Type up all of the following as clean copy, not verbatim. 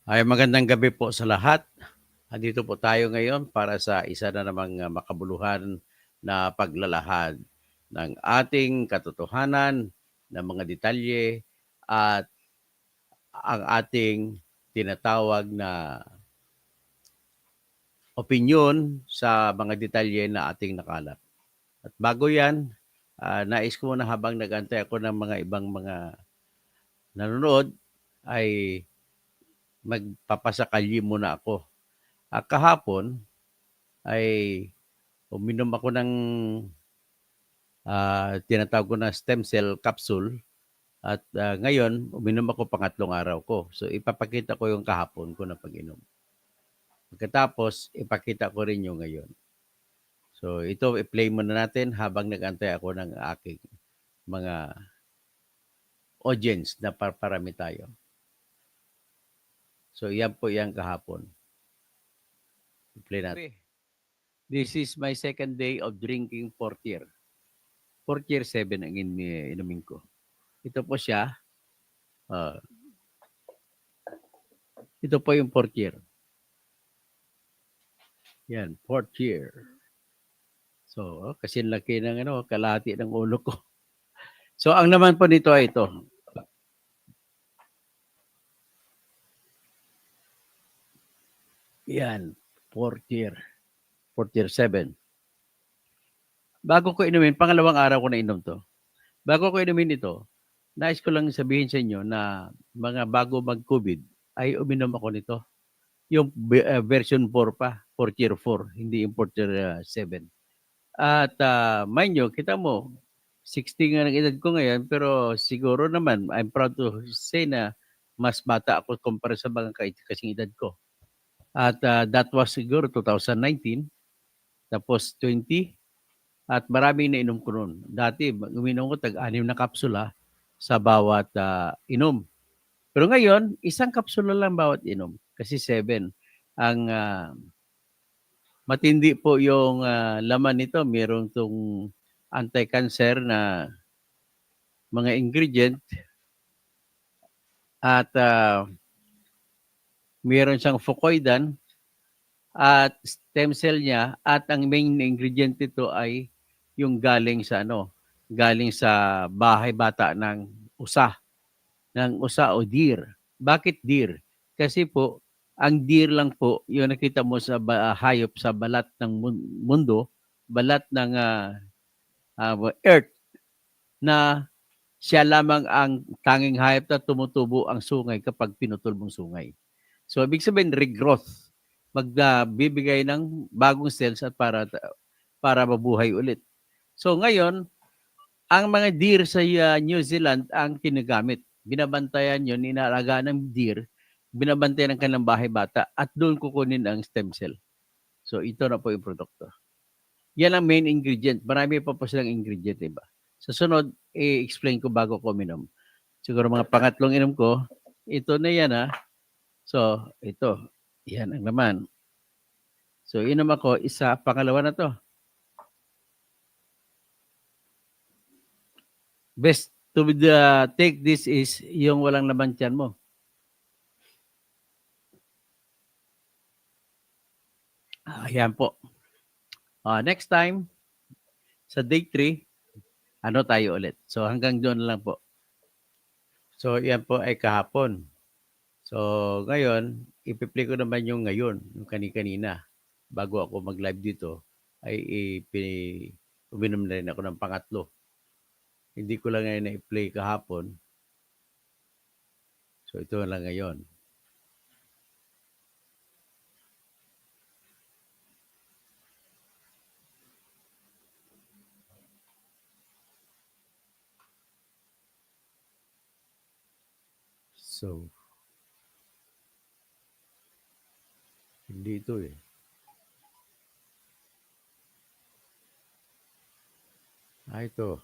Ay magandang gabi po sa lahat. Andito po tayo ngayon para sa isa na namang makabuluhan na paglalahad ng ating katotohanan, ng mga detalye at ang ating tinatawag na opinyon sa mga detalye na ating nakalap. At bago yan, nais ko na habang nag-antay ako ng mga ibang mga nanonood, ay magpapasakalyi muna ako. Kahapon ay uminom ako ng tinatawag ko na stem cell capsule at ngayon uminom ako pangatlong araw ko. So ipapakita ko yung kahapon ko na pag-inom. Pagkatapos, ipakita ko rin yung ngayon. So ito, i-play muna natin habang nag-antay ako ng aking mga audience na parami tayo. So yan po yan kahapon. I-play natin. This is my second day of drinking fourth year. Fourth year 7 ang inumin ko. Ito po siya. Ito po yung fourth year. Yan, fourth year. So, kasi laki ng kalahati ng ulo ko. So, ang naman po nito ay ito. Yan, fourth year. Fourth year 7. Bago ko inumin, pangalawang araw ko na inom to. Bago ko inumin ito, nais ko lang sabihin sa inyo na mga bago mag-COVID, ay uminom ako nito. Yung version 4 pa, fourth year 4, hindi yung fourth year 7. At mind nyo, kita mo, 60 nga ng edad ko ngayon, pero siguro naman, I'm proud to say na mas bata ako kumpara sa mga kasing edad ko. At that was siguro 2019, tapos 20, at maraming nainom ko noon. Dati, uminom ko tag-6 na kapsula sa bawat inom. Pero ngayon, isang kapsula lang bawat inom, kasi 7. Ang matindi po yung laman nito. Mayroong itong anti-cancer na mga ingredient at mayroon siyang fucoidan at stem cell niya at ang main ingredient nito ay yung galing sa bahay bata ng usa o deer. Bakit deer? Kasi po ang deer lang po yung nakita mo sa hayop sa balat ng mundo, balat ng earth na siya lamang ang tanging hayop na tumutubo ang sungay kapag pinutol mong sungay. So, ibig sabihin, regrowth. Magbibigay ng bagong cells at para mabuhay ulit. So, ngayon, ang mga deer sa New Zealand ang kinagamit. Binabantayan yun, inaalagaan ng deer, binabantayan ng kanilang bahay bata at doon kukunin ang stem cell. So, ito na po yung produkto. Yan ang main ingredient. Marami pa po silang ingredient, diba? Sa sunod, i-explain ko bago ko minom. Siguro mga pangatlong inom ko, ito na yan So, ito. Yan ang laman. So, inom ako, isa, pangalawa na to. Best to take this is yung walang laman tiyan mo. Ayan po. Next time, sa day 3, tayo ulit. So, hanggang doon lang po. So, yan po ay kahapon. So, ngayon, ipi-play ko naman yung ngayon, yung kanina. Bago ako mag-live dito, ay uminom na rin ako ng pangatlo. Hindi ko lang ngayon na-play kahapon. So, ito lang ngayon. So, hindi ito eh. Ito.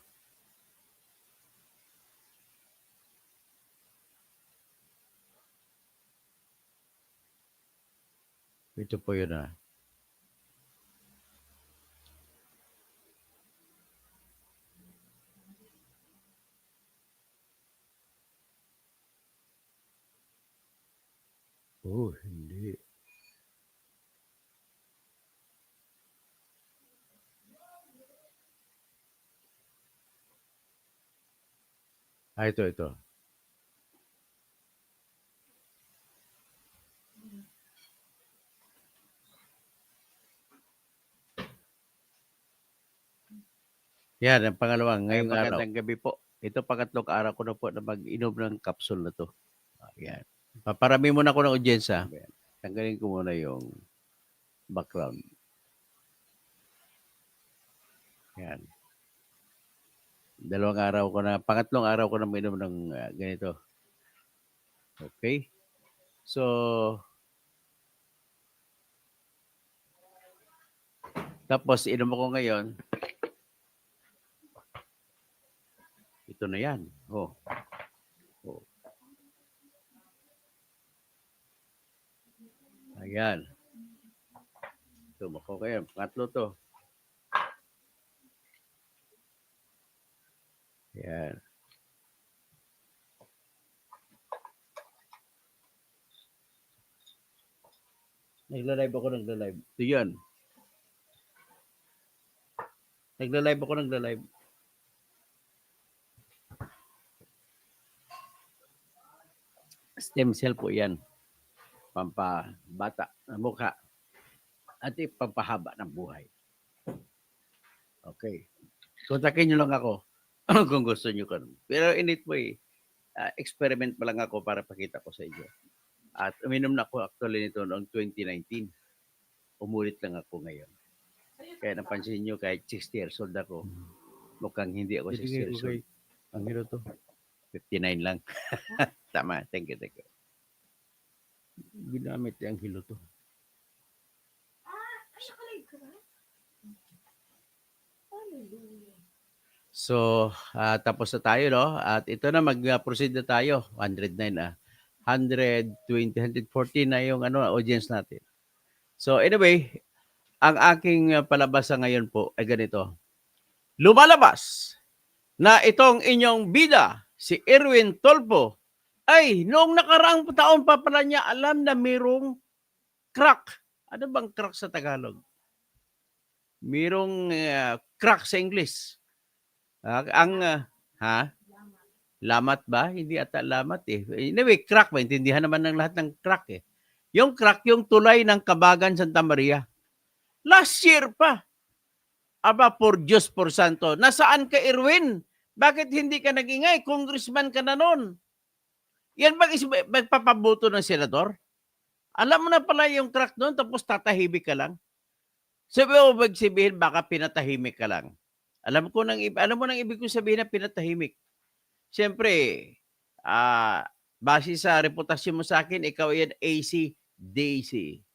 Ito po yun Oh, hindi. Ito. Yan, ang pangalawang ngayong araw. Magandang gabi po. Ito pangatlong araw ko na po na mag-inom ng capsule na to. Yan. Paparami muna ko ng audiensya. Tanggalin ko muna yung background. Yan. Pangatlong araw ko na mag-inom ng ganito. Okay? So, tapos inom ako ngayon. Ito na yan. Oh. Ayan. Tumako kayo. Pangatlo to. Ayan. Nagla-live ako. Ito yun. Nagla-live ako. Stem cell po yan. Pampabata ng mukha at pampahaba ng buhay. Okay. Kontakin nyo lang ako kung gusto nyo. Pero experiment pa lang ako para pakita ko sa inyo. At uminom na ako actually nito noong 2019. Umulit lang ako ngayon. Kaya napansin nyo kahit 60 years old ako, mukhang hindi ako 60 years old. Ang hilo to? 59 lang. Tama. Thank you. Ginamit ang hilo to. So, tapos na tayo, no? At ito na, mag-proceed na tayo. 109, 120, 140 na yung audience natin. So, anyway, ang aking palabasa ngayon po ay ganito. Lumalabas na itong inyong bida, si Erwin Tolpo, ay noong nakaraang taon pa pala niya alam na mayroong crack. Ano bang crack sa Tagalog? Mayroong crack sa English. Lamat ba? Hindi ata lamat eh. Anyway, crack ba? Intindihan naman ng lahat ng crack eh. Yung crack, yung tulay ng Kabagan, Santa Maria. Last year pa. Aba, por Diyos, por Santo. Nasaan ka, Erwin? Bakit hindi ka nag-ingay? Congressman ka na nun. Yan bang magpapaboto ng senador? Alam mo na pala yung crack doon, tapos tatahimik ka lang. Sabi mo, magsabihin, baka pinatahimik ka lang. Alam mo nang ibig kong sabihin na pinatahimik. Siyempre, base sa reputasyon mo sa akin, ikaw yan AC-DC.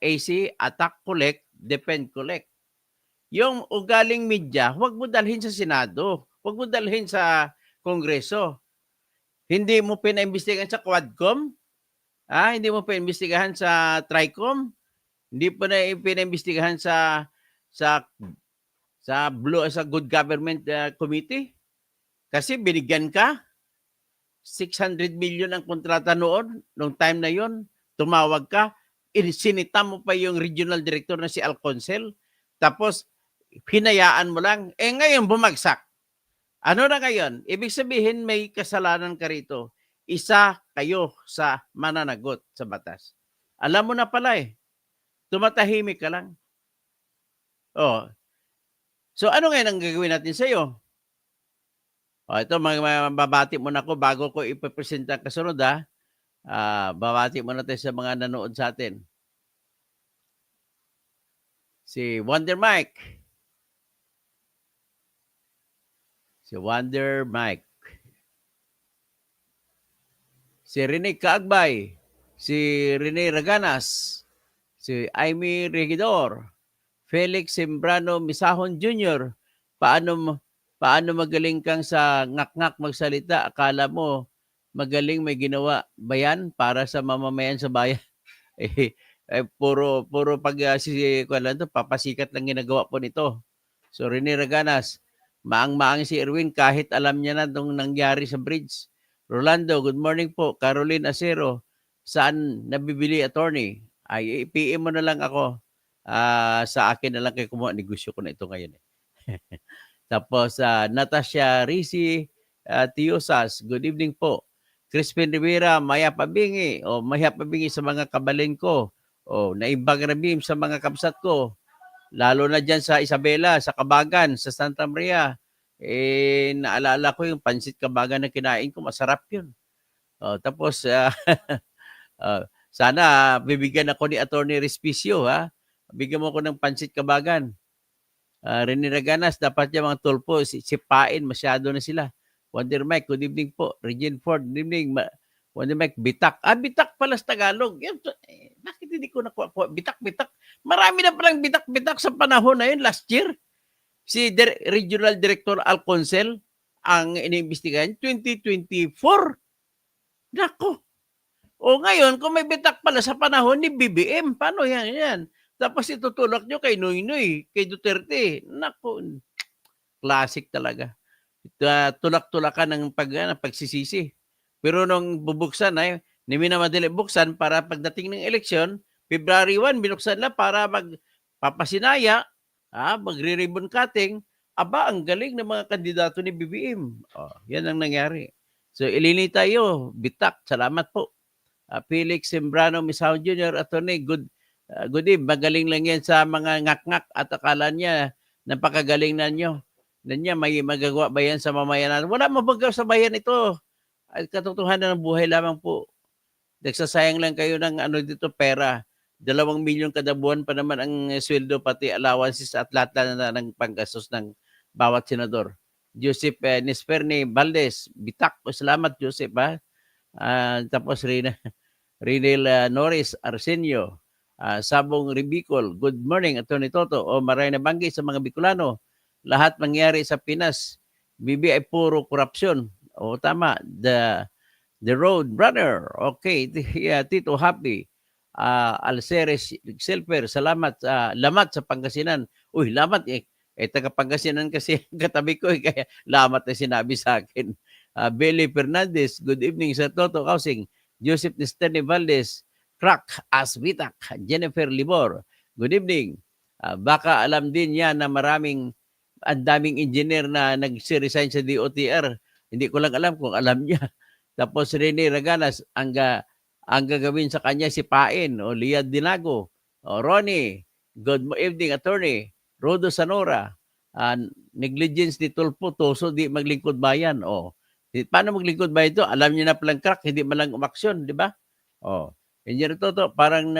AC, attack, collect, defend, collect. Yung ugaling media, huwag mo dalhin sa Senado. Huwag mo dalhin sa Kongreso. Hindi mo pinaimbestigahan sa Quadcom. Hindi mo pinaimbestigahan sa Tricom. Hindi po na pinaimbestigahan sa Good Government Committee. Kasi binigyan ka. 600 million ang kontrata noong time na yon. Tumawag ka. Sinita mo pa yung regional director na si Alconcel. Tapos, hinayaan mo lang. Ngayon, bumagsak. Ano na ngayon? Ibig sabihin, may kasalanan ka rito. Isa kayo sa mananagot sa batas. Alam mo na pala eh. Tumatahimik ka lang. So, ano ngayon ang gagawin natin sa iyo? Ito, babati muna ako bago ko ipapresenta ang kasunod, babati muna tayo sa mga nanood sa atin. Si Wonder Mike. Si Rene Kaagbay. Si Rene Raganas. Si Amy Regidor. Felix Sembrano Misahon Jr. Paano magaling kang sa ngak-ngak magsalita? Akala mo magaling, may ginawa ba yan para sa mamamayan sa bayan? Puro pag papasikat lang ginagawa po nito. So Rene Raganas, maang-maang si Erwin kahit alam niya na itong nangyari sa bridge. Rolando, good morning po. Caroline Acero, saan nabibili, attorney, ay PM mo na lang ako. Sa akin na lang kayo kumuha. Negosyo ko na ito ngayon. Tapos, Natasha Risi Tiosas, good evening po. Crispin Rivera, Maya Pabingi, Maya Pabingi sa mga kabalin ko. Naibag Rabim sa mga kabsat ko. Lalo na dyan sa Isabela, sa Kabagan, sa Santa Maria. Naalala ko yung pansit Kabagan na kinain ko. Masarap yun. Tapos, sana bibigyan ako ni Attorney Respicio, ha? Bigyan mo ko ng pansit Kabagan. Rene Raganas, dapat yung mga tulpo, sipain, masyado na sila. Wonder Mike, good evening po. Regine Ford, good evening. Wonder Mike, bitak. Bitak pala sa Tagalog. Bakit hindi ko nakuha? Bitak. Marami na palang bitak sa panahon na yun, last year. Si Regional Director Alconcel, ang iniimbestigahan, 2024. Nako. Ngayon, kung may bitak pala sa panahon ni BBM, paano yan? Tapos itutulak nyo kay Noynoy, kay Duterte. Nako, classic talaga. Tulak-tulakan ng pagsisisi. Pero nung bubuksan ay, hindi na madali buksan para pagdating ng eleksyon, February 1, binuksan na para magpapasinaya, magre-ribbon cutting. Ang galing ng mga kandidato ni BBM. Yan ang nangyari. So, ilini tayo. Bitak. Salamat po. Felix Sembrano Misao Jr. Attorney, good evening. Magaling lang yan sa mga ngak-ngak at akala niya napakagaling na nyo. May magagawa ba yan sa mamayan natin? Wala mabagaw sa bayan ito. At katotohanan ng buhay lamang po. Nagsasayang lang kayo ng dito pera. 2 milyon kada buwan pa naman ang sweldo pati allowances at lahat na ng panggastos ng bawat senador. Joseph Nisperni Valdez, bitak. Salamat Joseph ha. Tapos Rinel Norris Arsenio, Sabong Ribicol, good morning Atty. Toto. Maray na banggi sa mga Bicolano. Lahat mangyari sa Pinas. Bibi ay puro korupsyon. Tama. The Road Runner. Okay. Tito Happy. Alceres Silver. Salamat. Lamat sa Pangasinan. Lamat eh. Taga Pangasinan kasi katabi ko kaya lamat na sinabi sa akin. Billy Fernandez. Good evening sa Toto Kausing. Joseph Nestene Valdez. Crack Asbitak. Jennifer Libor. Good evening. Baka alam din niya na ang daming engineer na nag-resign sa DOTR. Hindi ko lang alam kung alam niya. Tapos Rene Raganas, ang gagawin sa kanya si Pain o Liad Dinago. Ronnie, good evening attorney. Rodo Sanora, negligence ni Tulfo, Toso, di maglingkod bayan. Paano maglingkod bayan ito? Alam niya na palang crack, hindi man lang umaksyon, di ba? Engineer Toto, parang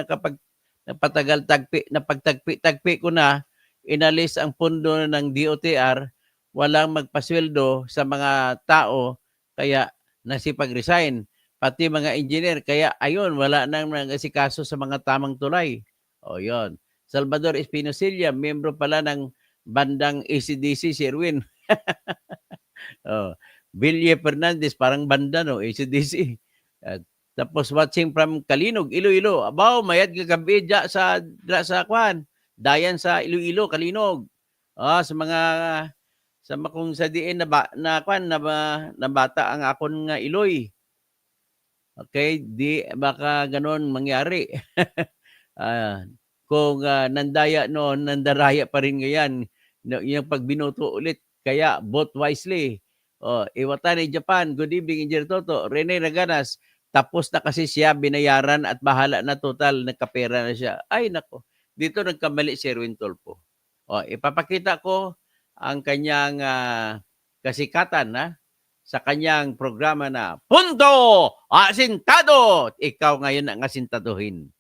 napagtagpi ko na, inalis ang pundo ng DOTR, walang magpasweldo sa mga tao, kaya nasipag-resign. Pati mga engineer, kaya ayun, wala nang nag-asikaso sa mga tamang tulay. Yun. Salvador Espinosilla, miyembro pala ng bandang ACDC, si Erwin. Bilye Fernandez, parang banda, no? ACDC. Tapos watching from Kalinog, Iloilo. Mayad kagabi dya sa kwan. Dayan sa Iloilo, Kalinog. Kung sa diin na bata ang akon nga Iloy. Okay, di baka ganon mangyari. Kung nandaya noon, nandaraya pa rin ngayon. Yung pagbinoto ulit. Kaya vote wisely. Iwatani Japan, good evening Engineer Toto. Rene Raganas, tapos na kasi siya, binayaran at bahala na total, nagkapera na siya. Ay nako, dito nagkamali si Erwin Tulfo. Ipapakita ko ang kanyang kasikatan sa kanyang programa na Punto Asintado. Ikaw ngayon ang asintaduhin.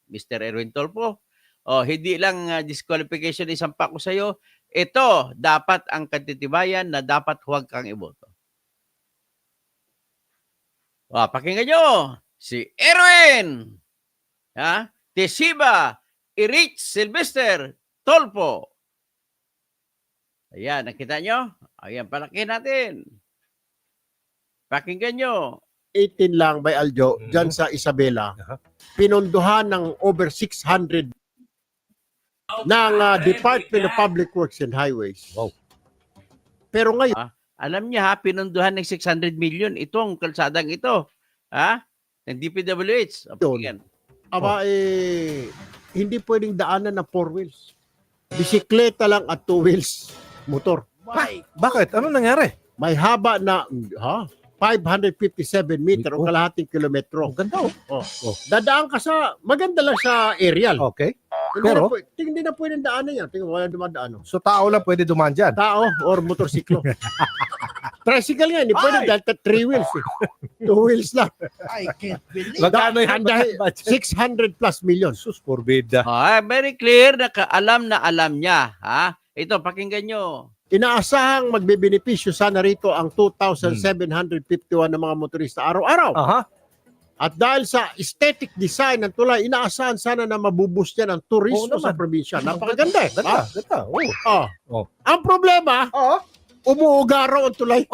Mr. Erwin Tulfo. Hindi lang disqualification isampa ko sa iyo. Ito dapat ang katitibayan na dapat huwag kang iboto. Pakinggan nyo, si Erwin, Tesiba, Erich Sylvester Tulfo. Ayan, nakita nyo? Ayan, palaki natin. Pakinggan nyo. 18 lang by Aljo, dyan sa Isabela, pinunduhan ng over 600 ng Department of Public Works and Highways. Wow. Pero ngayon, Alam niya pinunduhan ng 600 million itong kalsadang ito. ng DPWH. Pakinggan. Aba, hindi pwedeng daanan ng 4 wheels. Bisikleta lang at 2 wheels motor. Bakit? Ano nangyari? May haba na 557 meter o kalahating kilometro. Ang ganda, Dadaan ka sa, maganda lang sa aerial. Okay. Pero, Pero- hindi na pwedeng daanan yan. Tingnan, wala dumadaan. So tao lang pwede dumaan dyan. Tao or motorsiklo. Tricycle nga, hindi pwede dahil 3 wheels. 2 wheels lang. I can't believe. Magkano yan? Dahil Budget? 600 plus million. Sus, forbida. Very clear na alam niya. Ha? Ito, pakinggan nyo. Inaasahang magbebenepisyo sana rito ang 2,751 ng mga motorista araw-araw. Aha. At dahil sa aesthetic design ng tulay, inaasahan sana na mabuboost yan ang turismo Oo sa naman. probinsya. Napakaganda eh. Ganda, ganda. Oh. Oh. Ang problema, umuuga raw ang tulay.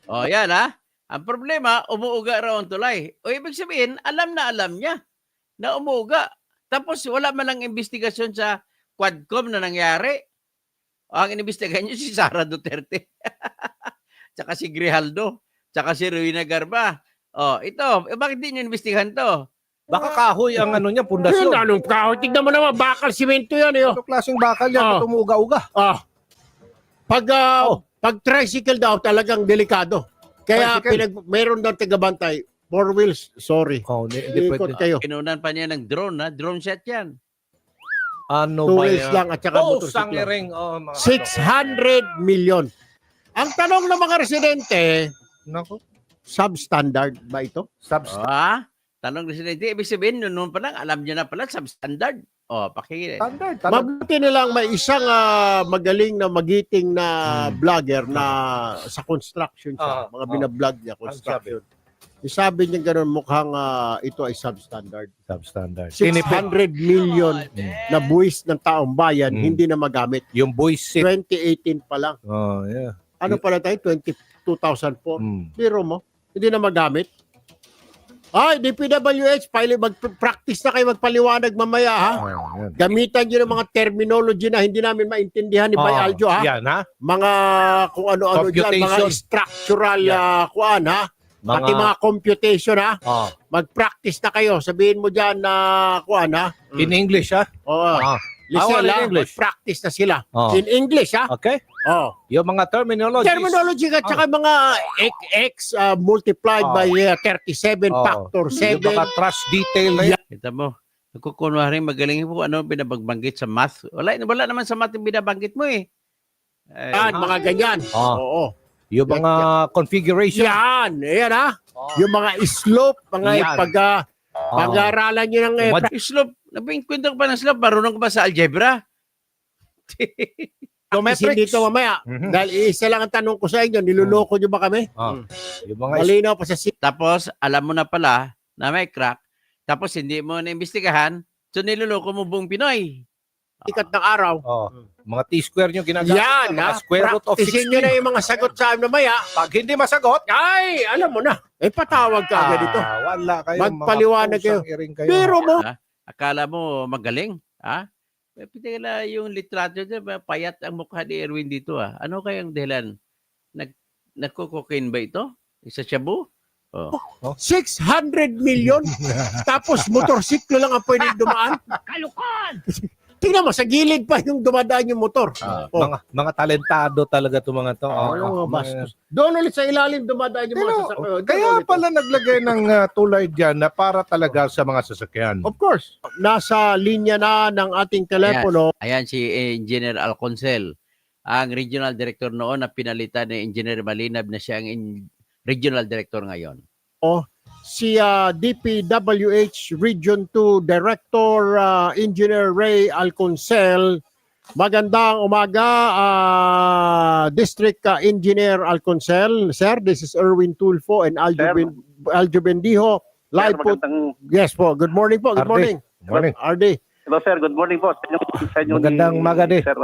O, yan ha. Ang problema, umuuga raw ang tulay. O, ibig sabihin, alam niya na umuuga. Tapos, wala man lang investigasyon sa Quadcom na nangyari. O, ang inimbestigahan niyo si Sara Duterte. Tsaka si Grijaldo. Tsaka si Rowena Garba. O, ito. Bakit di niyo investigahan to? Baka kahoy ang ano niya, Yun, pundasyon. anong kahoy? Tignan mo naman, bakal simento yan. Ano klaseng bakal yan? Oh. Tumuga-uga. Pag tricycle daw, talagang delikado. Kaya Tricycle? meron daw tagabantay. 4 wheels, sorry. Oh, hindi Ikot pwede. kayo. Kinunan pa niya ng drone, ha? Drone shot yan. 2 Ano ba wheels yan? lang at saka Oh, motorsiklo. sangiring. Oh, mga 600 million. Ang tanong ng mga residente, Nako. substandard ba ito? Substandard. Ah, tanong residente, ibig sabihin, noon pa lang, alam niyo na pala, substandard. O, pakinggan. Mabuti nilang may isang magaling na magiting na vlogger na sa construction siya. Mga binablog niya, construction. Sabi niya gano'n, mukhang ito ay substandard. Substandard. 600 million na buwis ng taong bayan, hindi na magamit. Yung boys seat. 2018 pa lang. Oh, yeah. Ano pala tayo? 2004. Biro mo, hindi na magamit. Ay, DPWH, mag-practice na kayo magpaliwanag mamaya, ha? Yan. Gamitan nyo ng mga terminology na hindi namin maintindihan ni Bay Aljo, ha? Yan, ha? Mga kung ano-ano dyan, mga Computation. structural kuan, ha? Pati mga computation, ha? Oh. Mag-practice na kayo. Sabihin mo dyan na kuan, ha? In English, ha? Oo. Lisel, in ha? English. Mag-practice na sila. Oh. In English, ha? Okay? Oh. Yung mga terminologies. Terminology at saka mga x multiplied by 37 factor Yung 7. mga trust detail na yan. Kita mo, nagkukunwari, magaling po, ano, binabanggit sa math. Wala naman sa math yung binabanggit mo, eh. Mga ganyan. Oo. Yung mga configuration. Yan. Ayan, ha? Yung mga slope, mga Yan. pag-aaralan nyo ng Slope, nabingkwento ko pa ng slope, marunong ko ba sa algebra? practice dito mamaya. Dahil isa lang ang tanong ko sa inyo, niluloko nyo ba kami? Yung mga Malinaw pa sa Tapos, alam mo na pala na may crack. Tapos, hindi mo na-imbestigahan. So, niloloko mo buong Pinoy. sikat ng araw. mga T-square nyo ginagamit. Yan, ha? Mga square root of Practicein nyo 16. na yung mga sagot sa amin mamaya. Pag hindi masagot, Ay, alam mo na. Patawag ka agad dito. Wala kayo. Magpaliwanag kayo. Kayo. Pero mo, Akala mo magaling? Ha? Pitila yung literature dyan, payat ang mukha ni Erwin dito. Ano kayang dahilan? Nagko-cocaine ba ito? Isa shabu? 600 million. Tapos motorsiklo lang ang pwedeng dumaan. Kalukan! Tingnan mo, sa gilid pa yung dumadaan yung motor. Mga talentado talaga itong mga to. Mga bastos. Doon ulit sa ilalim dumadaan yung mga sasakyan. Kaya pala naglagay ng tulay dyan na para talaga sa mga sasakyan. Of course. Nasa linya na ng ating telepono. Ayan si Engineer Alconcel, ang regional director noon na pinalitan ni Engineer Malinab na siya ang regional director ngayon. Si DPWH Region 2 Director Engineer Ray Alconcel. Magandang umaga, District Engineer Alconcel. Sir, this is Erwin Tulfo and Aljo Bendijo. Live po. Yes po. Good morning po. Good morning. Morning. RD. Hello sir, good morning po. Sa inyo Magandang umaga din. Sir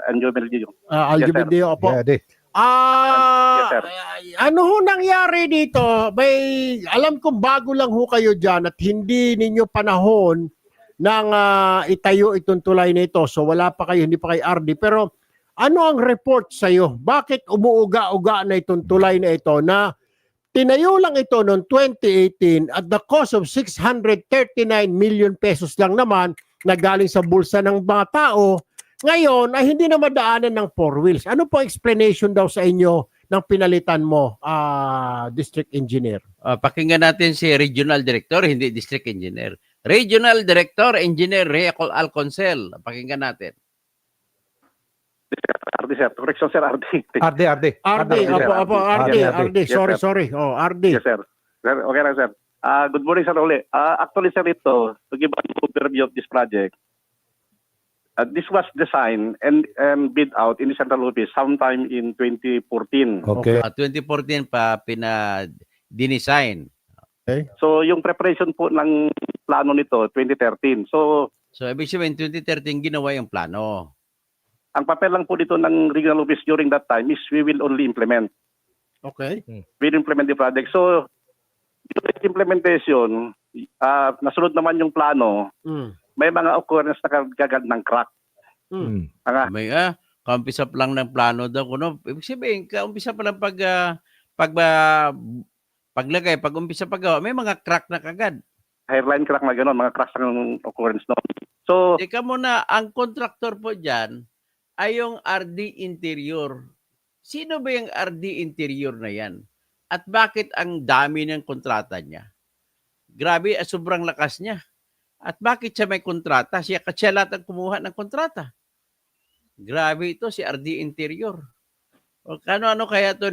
Anjo Bendijo. Aljo Yes, sir. Bendijo po. Yeah, di. Yes, sir. Ano ho nangyari dito? Alam kong bago lang ho kayo dyan at hindi ninyo panahon nang itayo itong tulay na ito. So wala pa kayo, hindi pa kayo RD. Pero ano ang report sa iyo? Bakit umuuga-uga na itong tulay na ito na Tinayo lang ito noong 2018 at the cost of 639 million pesos lang naman na galing sa bulsa ng mga tao. Ngayon ay hindi na madaanan ng four wheels. Ano po explanation daw sa inyo ng pinalitan mo, District Engineer? Pakinggan natin si Regional Director, hindi District Engineer. Regional Director, Engineer Ray Alconcel. Pakinggan natin. RD, sir. Correction, sir. RD. RD. RD, opo, RD. Yes, Sorry, sir. sorry. RD. Yes, sir. Sir, okay lang, sir. Good morning, sir. Uli. Actually, sir, ito, to give an overview of this project, this was designed and bid out in the central office sometime in 2014. Okay. 2014 pa dinisign. So, yung preparation po ng plano nito, 2013. So, So, ibig sabihin, 2013 ginawa yung plano. ang papel lang po dito ng regional office during that time is we will only implement. Okay. We'll implement the project. So, during implementation, nasunod naman yung plano, Mm. may mga occurrence na kagad ng crack. Mm. May kaumpisa pa lang ng plano daw kuno. Ibig sabihin, kaumpisa pa lang paglagay, pag-umpisa paggawa, may mga crack na kagad. Hairline crack na gano'n, mga cracks ng occurrence noon. So, Teka muna, ang contractor po dyan ay yung RD Interior. Sino ba yung RD Interior na yan? At bakit ang dami ng kontrata niya? Grabe, sobrang lakas niya. At bakit siya may kontrata? Siya lahat ang kumuha ng kontrata. Grabe ito, si RD Interior. O kano-ano kaya to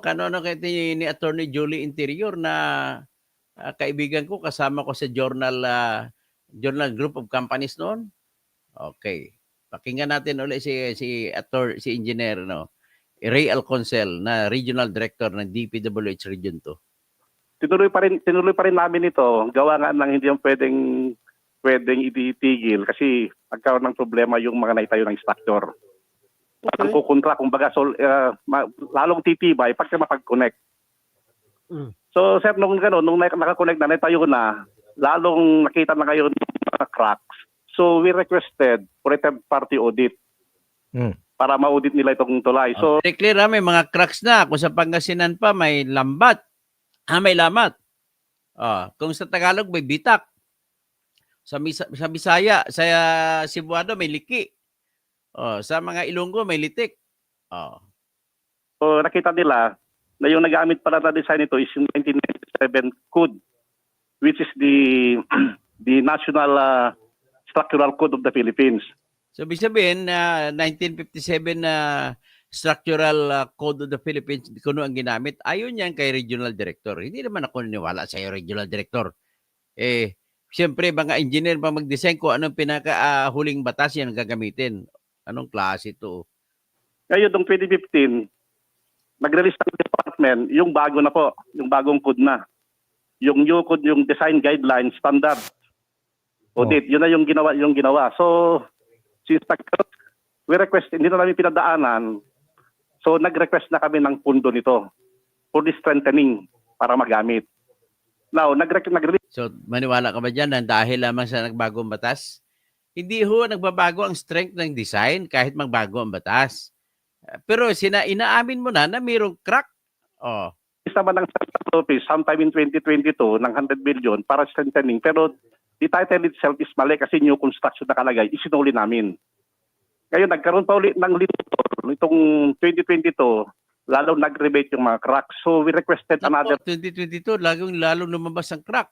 kano-ano kaya ito ni Attorney Julie Interior na kaibigan ko, kasama ko sa Journal Group of Companies noon. Okay. Pakinggan natin ulit si Engineer Ray Alconcel na Regional Director ng DPWH Region 2. tinuloy pa rin namin ito. Gawa nga lang hindi yung pwedeng itigil kasi nagkaroon ng problema yung mga naitayo ng structure. Ang kukontra, kumbaga, lalong titibay pagka mapag-connect. Mm. So, sir, nung nakakonect na, naitayo na, lalong nakita na kayo ng mga cracks. So, we requested for a third-party audit para ma-audit nila itong tulay. So, Very clear may mga cracks na. Kung sa Pangasinan pa, may lambat. May lamat. Kung sa Tagalog, may bitak. Sa Bisaya, sa Cebuano, may liki. Sa mga Ilonggo, may litik. so nakita nila na yung nag-gamit pala na design ito is yung 1997 code, which is the National Structural Code of the Philippines. So, ibig sabihin, 1957 na Structural Code of the Philippines, kuno ang ginamit, ayon yan kay Regional Director. Hindi naman ako niniwala sa iyo, Regional Director. Siyempre, mga engineer pa mag-design kung anong pinaka-huling batas yan ang gagamitin. Anong klase ito? Ngayon, noong 2015, nag-release ng department yung bago na po, yung bagong code na. Yung new code, yung design guidelines, standard audit, yun na yung ginawa. So, since we request, hindi na namin pinadaanan, so nag-request na kami ng pundo nito for the strengthening para magamit. Now, nag-release. So, maniwala ka ba dyan na dahil lamang sa nagbagong batas? Hindi nagbabago ang strength ng design kahit magbago ang batas. Pero inaamin mo na mayroong crack. Naman ng Central Office sometime in 2022 ng 100 billion para strengthening. Pero the title itself is mali kasi new construction nakalagay. Isinuli namin. Ngayon, nagkaroon pa ulit ng limitor nitong 2022, lalo nag-rebate yung mga cracks. So, we requested another 2022, lalong lumabas ang crack.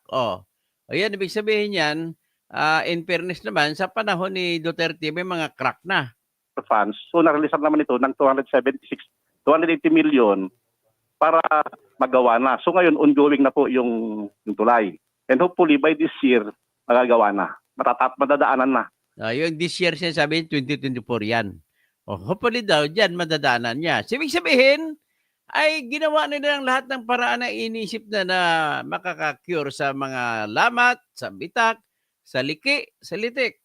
Ayan, ibig sabihin yan, in fairness naman, sa panahon ni Duterte, may mga crack na. funds. So, na-release naman ito ng 280 million para magawa na. So, ngayon, ongoing na po yung tulay. And hopefully, by this year, magagawa na. Madadaanan na. Yung this year siya sabi, 2024 yan. Hopefully daw, dyan madadaanan niya. So, ibig sabihin, ay ginawa nila ang lahat ng paraan na inisip na makaka-cure sa mga lamat, sa bitak, sa liki, sa litik.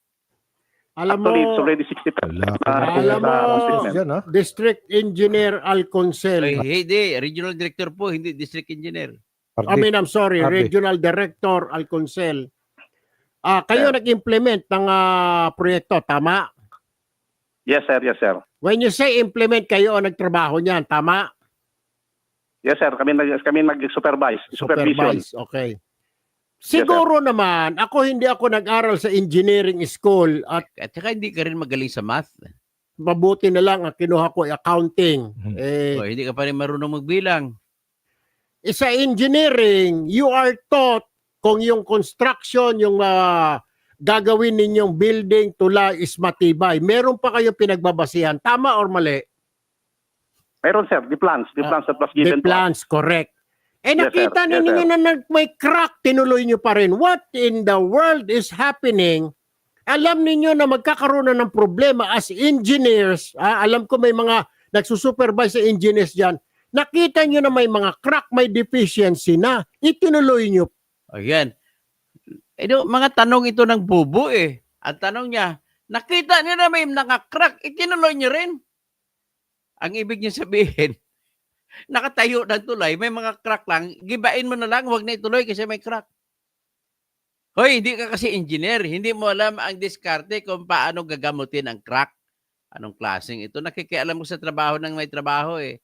Alam mo, Actually, it's already 60%. Alam mo, District Engineer Alconcel. Hindi, Regional Director po, hindi District Engineer. I'm sorry, RD. Regional Director Alconcel. Kayo nag-implement ng proyekto, tama? Yes, sir. Yes, sir. When you say implement, kayo ang nagtrabaho niyan, tama? Yes, sir. Kami nag-supervise. Supervision. Supervise, okay. Siguro naman, hindi ako nag-aral sa engineering school at At saka hindi ka rin magaling sa math. mabuti na lang ang kinuha ko ay accounting. O, hindi ka pa rin marunong magbilang. Sa engineering, you are taught kung yung construction, yung gagawin ninyong building tulay is matibay. Meron pa kayong pinagbabasihan. Tama or mali? Meron, sir. The plans that was The given to us. plans, correct. Yes, Eh nakita sir. Yes, ninyo sir. na may crack, tinuloy nyo pa rin. What in the world is happening? Alam ninyo na magkakaroon na ng problema as engineers. Alam ko may mga nagsusupervise sa engineers dyan. Nakita nyo na may mga crack, may deficiency na. Itinuloy nyo. Ayan. Mga tanong ito ng bubo eh. Ang tanong niya, nakita niyo na may naka-crack, itinuloy niyo rin. Ang ibig niya sabihin, nakatayo ng tulay, may mga crack lang, gibain mo na lang, huwag na ituloy kasi may crack. Hoy, hindi ka kasi engineer, hindi mo alam ang diskarte kung paano gagamutin ang crack. Anong klaseng ito? Nakikialam mo sa trabaho ng may trabaho eh.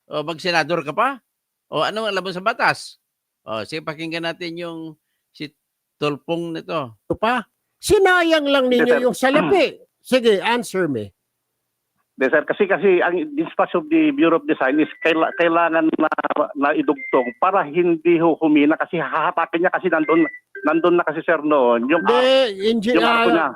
O magsenador ka pa? O anong alam mo sa batas? O sige, pakinggan natin yung si Tulpong nito. Pa? Sinayang lang ninyo Yes, sir. yung salapi. Sige, answer me. Yes, sir. Kasi ang dispatch of the Bureau of Design is kailangan na idugtong para hindi humina kasi hahatakin niya kasi nandun na kasi sir noon yung yung arko niya.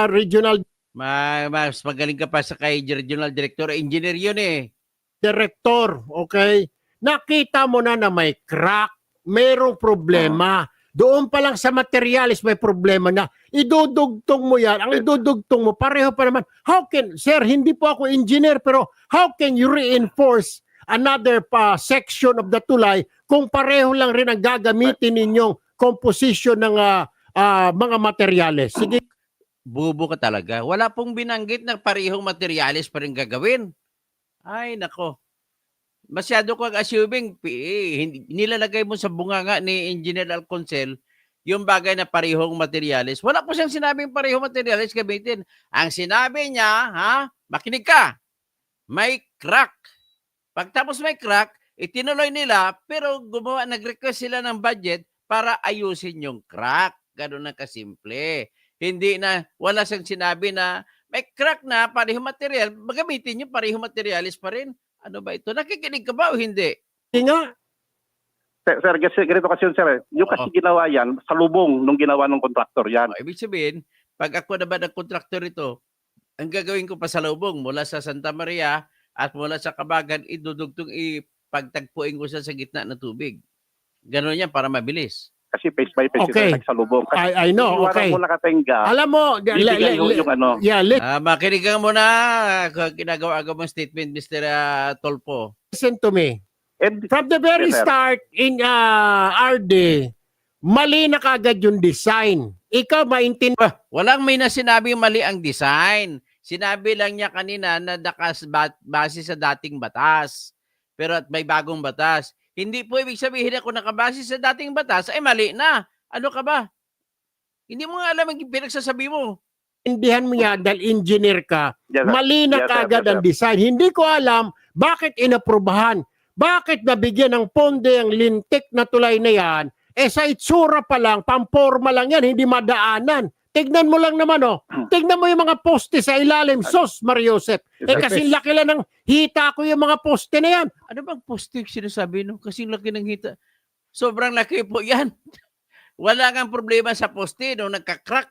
Regional Mas magaling ka pa sa kay regional director. Engineer yun eh. director, okay? Nakita mo na may crack, mayroong problema. Doon pa lang sa materialis may problema na. Idudugtong mo yan. Ang idudugtong mo, pareho pa naman. Sir, hindi po ako engineer, pero how can you reinforce another section of the tulay kung pareho lang rin ang gagamitin ninyong composition ng mga materyales? Sige. Bubo ka talaga. Wala pong binanggit na parehong materialis pa rin gagawin. Ay, nako. Masyado kang assuming, nilalagay mo sa bunganga ni Engineer Alconcel yung bagay na parehong materialis. Wala po siyang sinabing parehong materialis gamitin. Ang sinabi niya, makinig ka, may crack. Pagtapos may crack, itinuloy nila, pero nag-request sila ng budget para ayusin yung crack. Ganun na kasimple. Hindi na, wala siyang sinabi na may crack na parehong material, magamitin yung parehong materialis pa rin. Ano ba ito? Nakikinig ka ba o hindi? Nga. Sir, ganito kasi yun, sir. Yung kasi ginawa yan, sa lubong nung ginawa ng kontraktor yan. Ibig sabihin, pag ako naman ang kontraktor ito, ang gagawin ko pa sa lubong mula sa Santa Maria at mula sa Kabagan, idudugtong ipagtagpuin ko siya sa gitna ng tubig. Ganon yan para mabilis. Kasi face by face Okay. ito sa lubong. Kasi I know, okay. mo nakatenga, Alam mo, ibigay yung ano. Makinig ka muna. Ginagawa mong statement, Mr. Tolpo. listen to me. And, From the very Yes, sir. start in RD, mali na kagad yung design. Ikaw maintindihan. Walang may nasinabing mali ang design. Sinabi lang niya kanina na base sa dating batas. Pero at may bagong batas. Hindi po ibig sabihin ako nakabase sa dating batas ay mali na. Ano ka ba? Hindi mo nga alam ang pinagsasabi mo. Intindihan mo niya dahil engineer ka, Yes, sir. mali na Yes, sir. kagad Yes, ang sir. design. Hindi ko alam bakit inaprubahan. Bakit nabigyan ng ponde ang lintik na tulay na yan? Sa itsura pa lang, pamporma lang yan, hindi madaanan. Tignan mo lang naman, Tignan mo yung mga poste sa ilalim. Sos, Mariosep. Kasing laki lang ng hita ko yung mga poste na yan. Ano bang positive sinasabi no? Kasi laki ng hita. Sobrang laki po yan. Wala kang problema sa poste no, nagka-crack.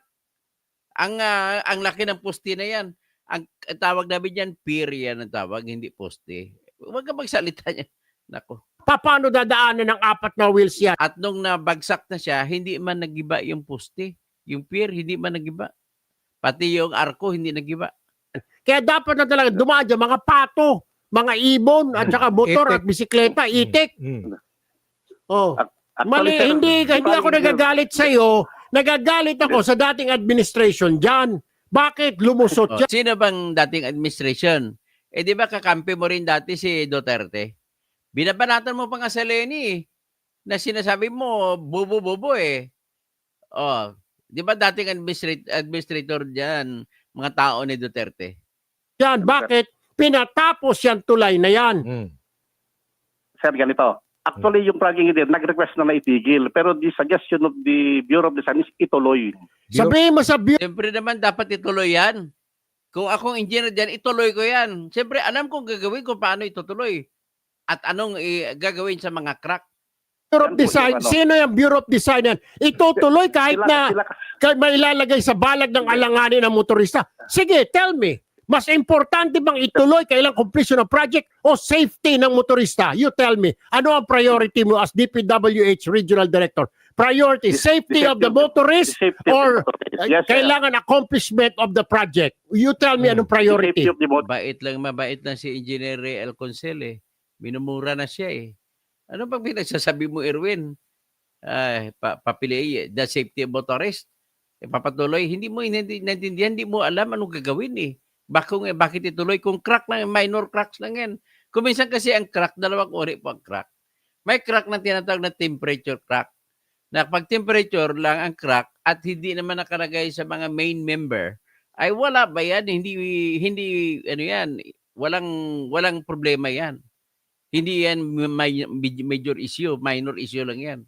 Ang laki ng poste na yan. Ang tawag namin yan, pier yan ang tawag, hindi poste. Huwag ka magsalita niya. Nako. Paano dadaanan ng 4 na wheels yan? At nung nabagsak na siya, hindi man nagiba yung poste. Yung pier, hindi man nagiba. Pati yung arko, hindi nagiba. Kaya dapat na talaga dumaan dyan, mga pato, mga ibon, at saka motor at bisikleta, itik. Oh. Actually, Mali, sir, hindi ako nagagalit sa iyo. Nagagalit ako sa dating administration diyan. Bakit lumusot Oh, diyan? sino bang dating administration? Di ba kakampi mo rin dati si Duterte? Binabanatan mo pa nga sa Leni na sinasabi mo, bubo-bubo eh. Oh, di ba dating administrator diyan, mga tao ni Duterte? Bakit pinatapos yan tulay na yan? sir, ganito. Actually, yung plugging din, nag-request na itigil. Pero the suggestion of the Bureau of Design is ituloy. Sabihin mo sa Siyempre naman, dapat ituloy yan. Kung akong engineer dyan, ituloy ko yan. Siyempre, alam kong gagawin kung paano itutuloy. At anong gagawin sa mga crack. Bureau of Design, sino yung Bureau of Design yan? Itutuloy kahit na kahit may ilalagay sa balag ng alanganin ng motorista. Sige, tell me. Mas importante bang ituloy kailang completion ng project o safety ng motorista? You tell me. Ano ang priority mo as DPWH Regional Director? Priority, safety of the motorist or kailangan accomplishment of the project? You tell me anong priority. Mabait lang si Engineer El Consel eh. Minumura na siya eh. Ano bang pinagsasabi mo, Erwin? Papili, the safety of motorist. Papatuloy, hindi mo intindihan, hindi mo alam anong gagawin eh. Bakit ituloy? Kung crack lang, minor cracks lang yan. Kung minsan kasi ang crack, dalawang uri po ang crack. May crack na tinatawag na temperature crack. Na pag temperature lang ang crack at hindi naman nakalagay sa mga main member, ay wala ba yan? Hindi ano yan, walang problema yan. Hindi yan major issue, minor issue lang yan.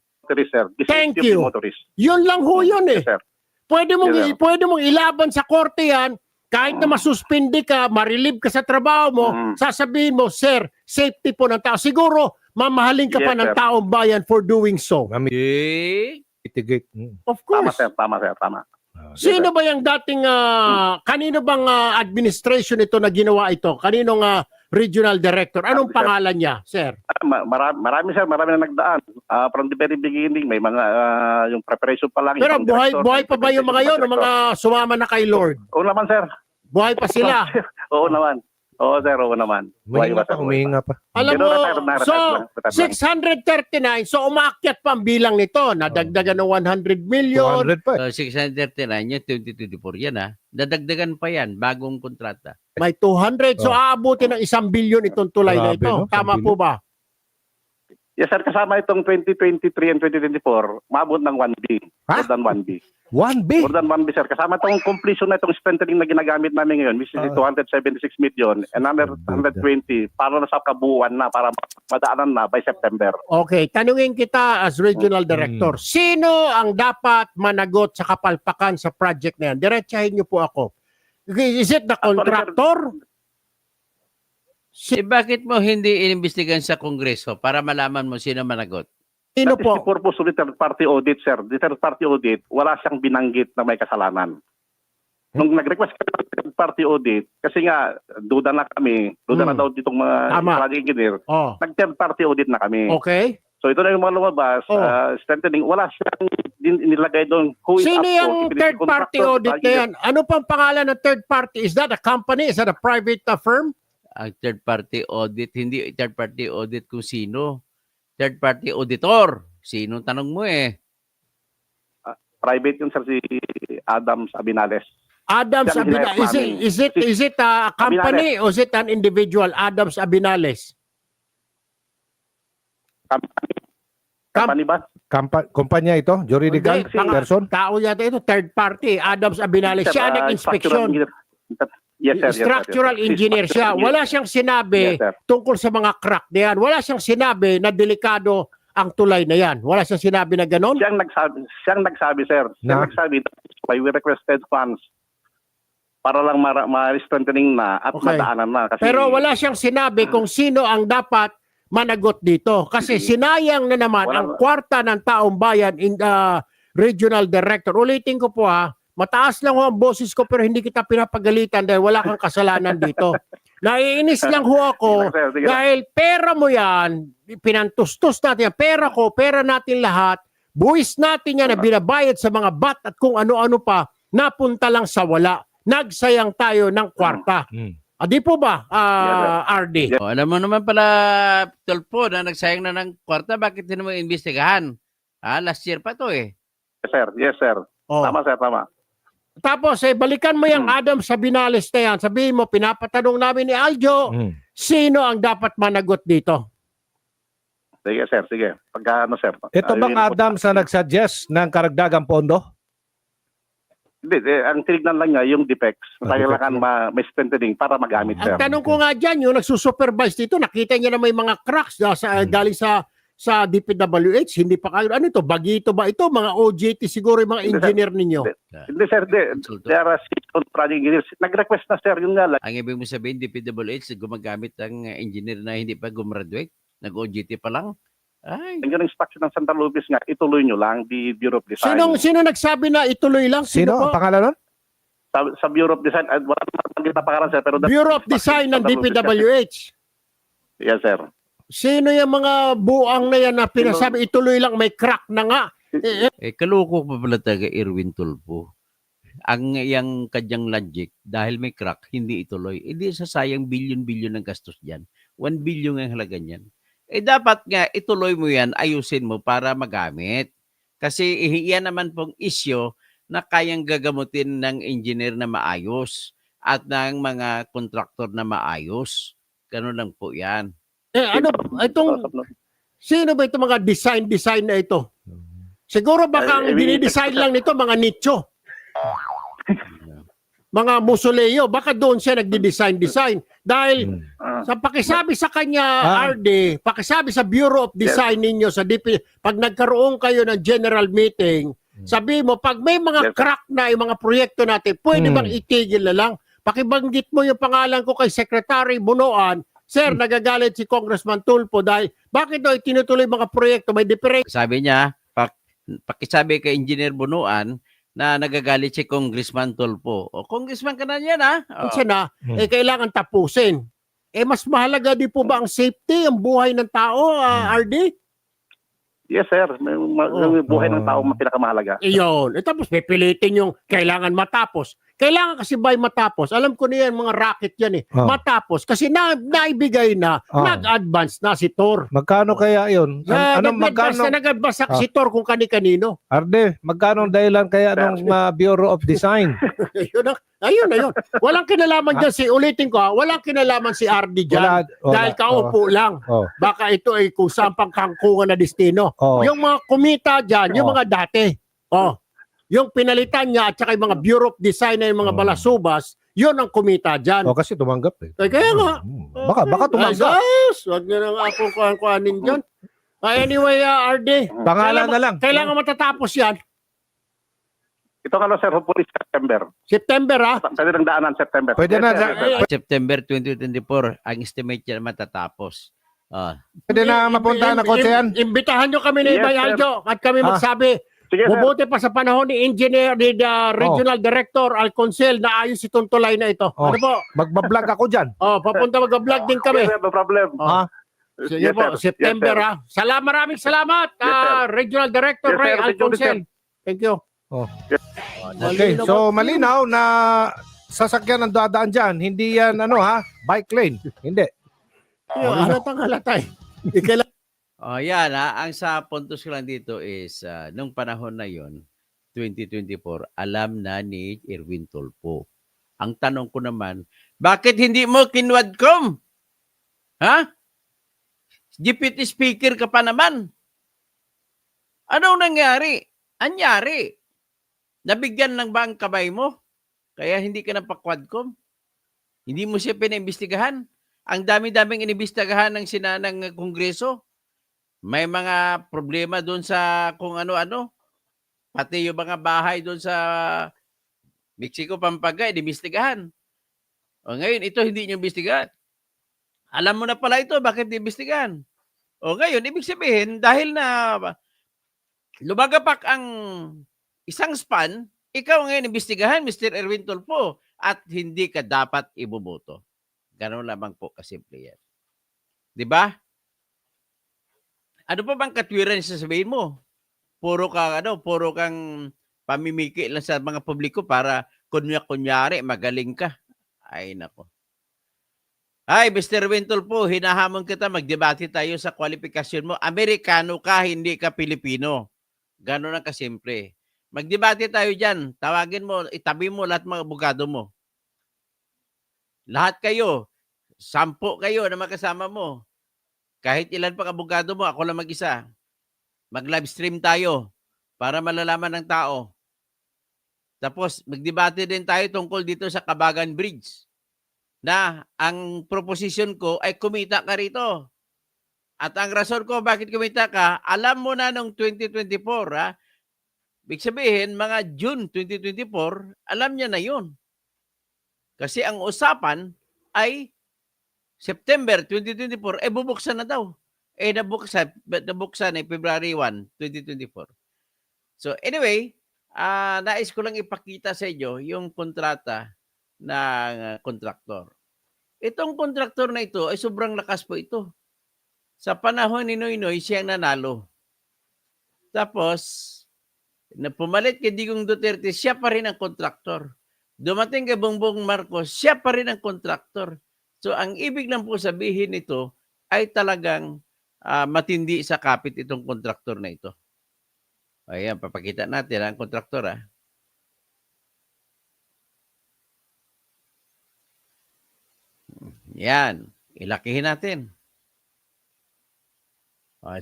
Thank you. Yun lang ho yun eh. Yes, sir. Pwede mong ilaban sa korte yan, kahit na masuspindi ka, marilib ka sa trabaho mo, sasabihin mo, sir, safety po ng tao. Siguro, mamahalin ka pa Yes, ng sir. taong bayan for doing so. Mitigate. Of Tama, course. sir. Tama. Sino ba yung dating, kanino bang administration ito na ginawa ito? Kaninong regional director? Anong Sir. pangalan niya, sir? Marami, sir. Marami na nagdaan. From the very beginning, may mga yung preparation pa lang. Pero yung director, buhay pa ba yung mga yon, yung mga sumama na kay Lord? Oo naman, sir. Buhay pa sila. Oo naman. Oo, sir. Oo naman. Huminga pa. Alam mo, Pero retired so lang. 639, so umaakyat pa ang bilang nito, nadagdagan ng 100 million. 200 pa. 639 yung 2024 yan ha. Dadagdagan pa yan, bagong kontrata. May 200, so aabutin ng 1 billion itong tulay na Grabe, ito. no? Tama 1 po ba? Yes, sir. Kasama itong 2023 and 2024, maabot ng 1B. Ha? More than 1B. 1B. More than 1B, sir. Kasama itong completion na itong strengthening na ginagamit namin ngayon, which is 276 million and another 120 para na sa kabuuan na, para madaanan na by September. Okay, tanungin kita as regional director. Sino ang dapat managot sa kapalpakan sa project na yan? Diretsahin niyo po ako. Is it the contractor? Bakit mo hindi inimbestigan sa Kongreso para malaman mo sino managot? Sino That is the po? purpose of the third party audit, sir. The third party audit, wala siyang binanggit na may kasalanan. Nung nag-request kami ng third party audit, kasi nga, duda na daw ditong mga Tama. project engineer, Oh, nag-third party audit na kami. okay. So ito na yung mga lumabas, strengthening, wala siyang nilagay doon. Who is Sino up to? yung If it is third the party contractor, audit na yan? Ano pang pangalan ng third party? Is that a company? Is that a private firm? Ang third party audit, hindi third party audit kung sino. Third party auditor. Sino tanong mo eh? Private yun, sir, si Adams Abinales. Adams Yan, Abinales. Is it a company or is it an individual? Adams Abinales. Company ba? Kumpanya ito? Juridical Hindi, person? Tao yata ito, third party. Adams Abinales. Siya nag-inspeksyon. Yes, sir. Structural engineer siya. Wala siyang sinabi Yes, sir. tungkol sa mga crack na yan. Wala siyang sinabi na delikado ang tulay na yan. Wala siyang sinabi na ganon. Siyang nagsabi, sir. Siyang nagsabi, that's why we requested funds para lang ma-strengthening na at Okay. madaanan na. Kasi, Pero wala siyang sinabi kung sino ang dapat managot dito. Kasi sinayang na naman Wala. ang kwarta ng taong bayan in the regional director. Ulitin ko po ha, mataas lang ho ang boses ko pero hindi kita pinapagalitan dahil wala kang kasalanan dito. Naiinis lang ho ako Sige lang, sir, sige lang. dahil pera mo yan, pinantustos natin yan, pera ko, pera natin lahat, buwis natin yan na binabayad sa mga bat at kung ano-ano pa, napunta lang sa wala. Nagsayang tayo ng kwarta. Di po ba, RD? O, alam mo naman pala, Tolpo, na nagsayang na ng kwarta, bakit hindi mo imbestigahan? Last year pa to eh. Yes, sir. Yes, sir. Oh. Tama, sir. Tama. Tapos, balikan mo yung Adam sa Binales na yan. Sabihin mo, pinapatanong namin ni Aljo, sino ang dapat managot dito? Sige, sir. Sige. Pagka, sir. Ito bang Adams na nagsuggest ng karagdagang pondo? Hindi, ang tinignan lang niya yung defects. Kailangan may strengthening para magamit, sir. Ang tanong ko nga dyan, yung nagsusupervise dito, nakita niya na may mga cracks galing sa DPWH, hindi pa kayo, ano ito, bagito ba ito? Mga OJT siguro yung mga Hindi, sir. engineer ninyo. Hindi, sir. They are project engineers. Nag-request na, sir. Yun nga lang. Ang ibig mo sabihin, DPWH, gumagamit ang engineer na hindi pa gumraduate? Nag-OJT pa lang? Ay, Yung instruction ng Central Office nga, ituloy nyo lang the Bureau of Design. Sino nagsabi na ituloy lang? Sino ang po? pangalan nun? Sa Bureau of Design, wala naman kita pangalan, sir. Pero Bureau of Design ng DPWH. Yes, sir. Sino yung mga buang na yan na pinasabi ituloy lang, may crack na nga? kaloko pa pala taga Erwin Tulfo. Ang yang kanyang logic, dahil may crack, hindi ituloy. Hindi sasayang bilyon-bilyon ng gastos dyan. 1 billion ang halaga niyan. Dapat nga ituloy mo yan, ayusin mo para magamit. Kasi iyan naman pong issue na kayang gagamutin ng engineer na maayos at ng mga contractor na maayos. Ganun lang po yan. Sino ba itong mga design na ito? Siguro baka ang dinidesign lang nito mga nicho. Mga mausoleo, baka doon siya nagdi-design. Dahil sa pakisabi sa kanya, RD, pakisabi sa Bureau of Design ninyo, sa DP, pag nagkaroon kayo ng general meeting, sabi mo, pag may mga crack na yung mga proyekto natin, pwede bang itigil na lang? Pakibanggit mo yung pangalan ko kay Secretary Bunoan, Sir, nagagalit si Congressman Tulfo dahil bakit daw itinutuloy mga proyekto may difference? Sabi niya, pakisabi kay Engineer Bunuan, na nagagalit si Congressman Tulfo. O, Congressman ka na yan, ha? Na, kailangan tapusin. Mas mahalaga di po ba ang safety, ang buhay ng tao, RD? Yes, sir. Yung buhay ng tao ang pinakamahalaga. Iyon. Tapos pipilitin yung kailangan matapos. Kailangan kasi ba matapos? Alam ko na yan, mga racket yan Matapos. Kasi naibigay na, nag-advance na si Tor. Magkano kaya yun? Nag-advance na si Tor kung kani-kanino. Arde, magkano ang dahilan kaya ng Bureau of Design? Ayun. Walang kinalaman dyan ulitin ko walang kinalaman si RD dyan. Dahil kaupo lang. Baka ito ay kung saan pangkangkungan na destino. Yung mga kumita dyan, yung mga dati. Yung pinalitan niya at saka yung mga Bureau of Design na yung mga balasubas, yun ang kumita dyan. Kasi tumanggap Kaya nga. Baka tumanggap. Huwag nyo nang akong kuhanin dyan. Anyway, RD. Pangalan na lang. Kailangan matatapos yan. Ito ka sir, hopefully September. September, Pwede ng daanan September. Pwede na. September 2024, ang estimate niya matatapos. Pwede na mapunta na kotse yan. Imbitahan nyo kami ni Bayaljo at kami magsabi. Sige, Bubuti pa sa panahon ni Engineer, ni Regional Director Alconcel na ayos itong tulay na ito. Ano po? Magbablog ako dyan. Papunta mag-vlog din kami. No problem. Sige po, September Maraming salamat, Regional Director Ray Alconcel. Thank you. Okay, so malinaw na sasakyan ang dadaan dyan. Hindi yan bike lane. Hindi. Halatay. Yan ang sa puntos ko lang dito is nung panahon na yon 2024, alam na ni Erwin Tulfo. Ang tanong ko naman, bakit hindi mo kinwadcom? Ha? Deputy Speaker ka pa naman. Anong nangyari? Anyari? Nabigyan lang ba ang kamay mo? Kaya hindi ka napakwadcom? Hindi mo siya pinaimbestigahan? Ang dami-daming inimbestigahan ng Kongreso. May mga problema doon sa kung ano-ano. Pati yung mga bahay doon sa Mexico, Pampanga, inimbestigahan. Ngayon, ito hindi niyo imbestigahan. Alam mo na pala ito, bakit inimbestigahan? Ngayon, ibig sabihin, dahil na lumagapak ang isang span, ikaw ngayon imbestigahan, Mr. Erwin Tulfo, at hindi ka dapat iboboto. Ganun lamang po kasimple yan. Diba? Ano pa bang katwiran sasabihin mo? Puro kang pamimiki lang sa mga publiko para kunyari magaling ka. Ay nako. Ay, Mr. Wintolfo, hinahamon kita, magdebate tayo sa kwalifikasyon mo. Amerikano ka, hindi ka Pilipino. Gano'n ang kasimple. Magdebate tayo dyan. Tawagin mo, itabi mo lahat mga abogado mo. Lahat kayo. 10 kayo na makasama mo. Kahit ilan pang abogado mo, ako lang mag-isa. Mag-live stream tayo para malalaman ng tao. Tapos magdebate din tayo tungkol dito sa Kabagan Bridge na ang proposition ko ay kumita ka rito. At ang rason ko bakit kumita ka, alam mo na nung 2024, ha? Ibig sabihin, mga June 2024, alam niya na yun. Kasi ang usapan ay September 2024, bubuksan na daw. Nabuksan ay February 1, 2024. So anyway, nais ko lang ipakita sa inyo yung kontrata ng kontraktor. Itong kontraktor na ito ay sobrang lakas po ito. Sa panahon ni Noynoy, siyang nanalo. Tapos, na pumalit kay Digong Duterte, siya pa rin ang kontraktor. Dumating kay Bongbong Marcos, siya pa rin ang kontraktor. So, ang ibig lang po sabihin nito ay talagang matindi sa kapit itong kontraktor na ito. Ayan, papakita natin ang kontraktor. Yan, ilakihin natin.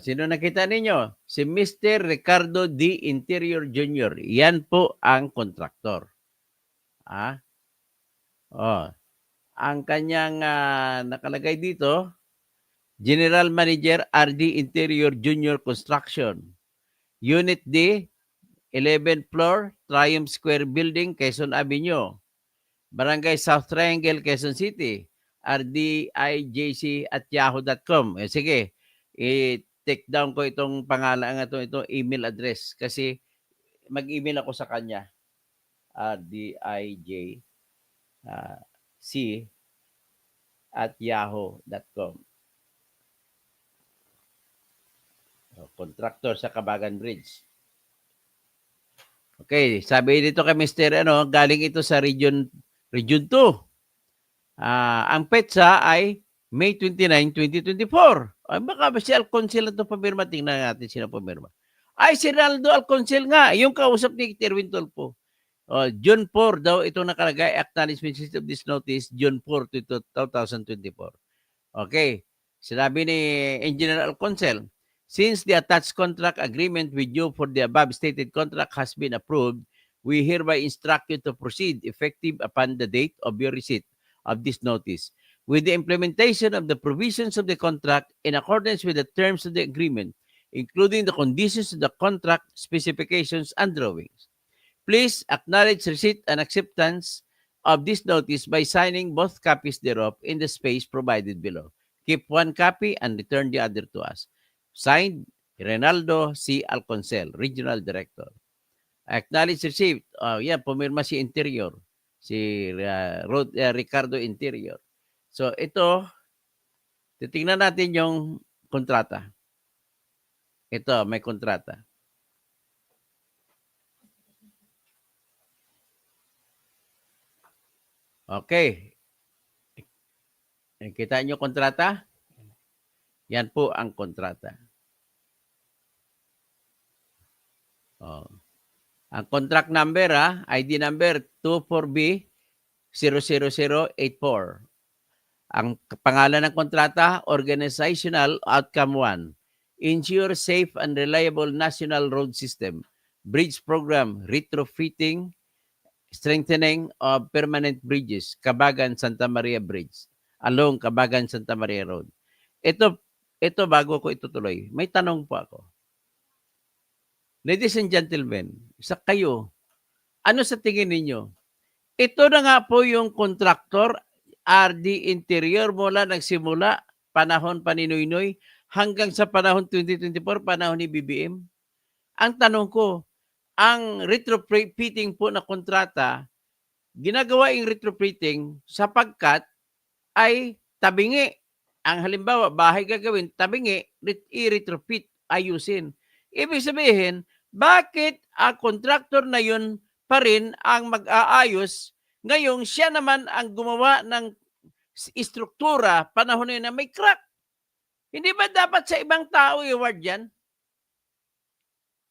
Sino nakita ninyo? Si Mr. Ricardo D. Interior Jr. Yan po ang kontraktor. Ang kanyang nakalagay dito, General Manager RD Interior Junior Construction. Unit D, 11th floor, Triumph Square Building, Quezon Avenue. Barangay South Triangle, Quezon City. rdijc@yahoo.com. Sige, i-take down ko itong pangalan itong email address kasi mag-email ako sa kanya. rdijc@yahoo.com. Contractor sa Kabagan Bridge. Okay, sabi dito kay Mr. galing ito sa Region 2. Ang petsa ay May 29, 2024. Ay, baka ba si Alconcel na ito pumirma? Tingnan natin sino pumirma. Ay, si Ronaldo Alconcel nga. Yung kausap ni Terwin Tolpo. June 4 daw ito nakalagay. Acknowledgement of this notice, June 4, 2024. Okay. Sinabi ni Engineer Alconcel, since the attached contract agreement with you for the above stated contract has been approved, we hereby instruct you to proceed effective upon the date of your receipt of this notice, with the implementation of the provisions of the contract in accordance with the terms of the agreement, including the conditions of the contract specifications and drawings. Please acknowledge receipt and acceptance of this notice by signing both copies thereof in the space provided below. Keep one copy and return the other to us. Signed, Renaldo C. Alconcel, Regional Director. Acknowledge receipt. Yan, pumirma si Interior. Si Ricardo Interior. So, ito, titingnan natin yung kontrata. Ito, may kontrata. Okay. Kita nyo kontrata? Yan po ang kontrata. Ang contract number, ID number 24B00084. Ang pangalan ng kontrata, Organizational Outcome 1. Ensure safe and reliable national road system. Bridge program, retrofitting, strengthening of permanent bridges, Kabagan Santa Maria Bridge, along Kabagan Santa Maria Road. Ito bago ko itutuloy, may tanong po ako. Ladies and gentlemen, sa kayo, ano sa tingin ninyo? Ito na nga po yung kontraktor, RD Interior, mula nagsimula, panahon pa ni Noynoy, hanggang sa panahon 2024, panahon ni BBM. Ang tanong ko, ang retrofitting po na kontrata, ginagawa yung retrofitting sapagkat ay tabingi. Ang halimbawa, bahay gagawin, tabingi, i-retrofit, ayusin. Ibig sabihin, bakit ang contractor na yun pa rin ang mag-aayos, ngayong siya naman ang gumawa ng istruktura, panahon na yun na may crack? Hindi ba dapat sa ibang tao i-award yan?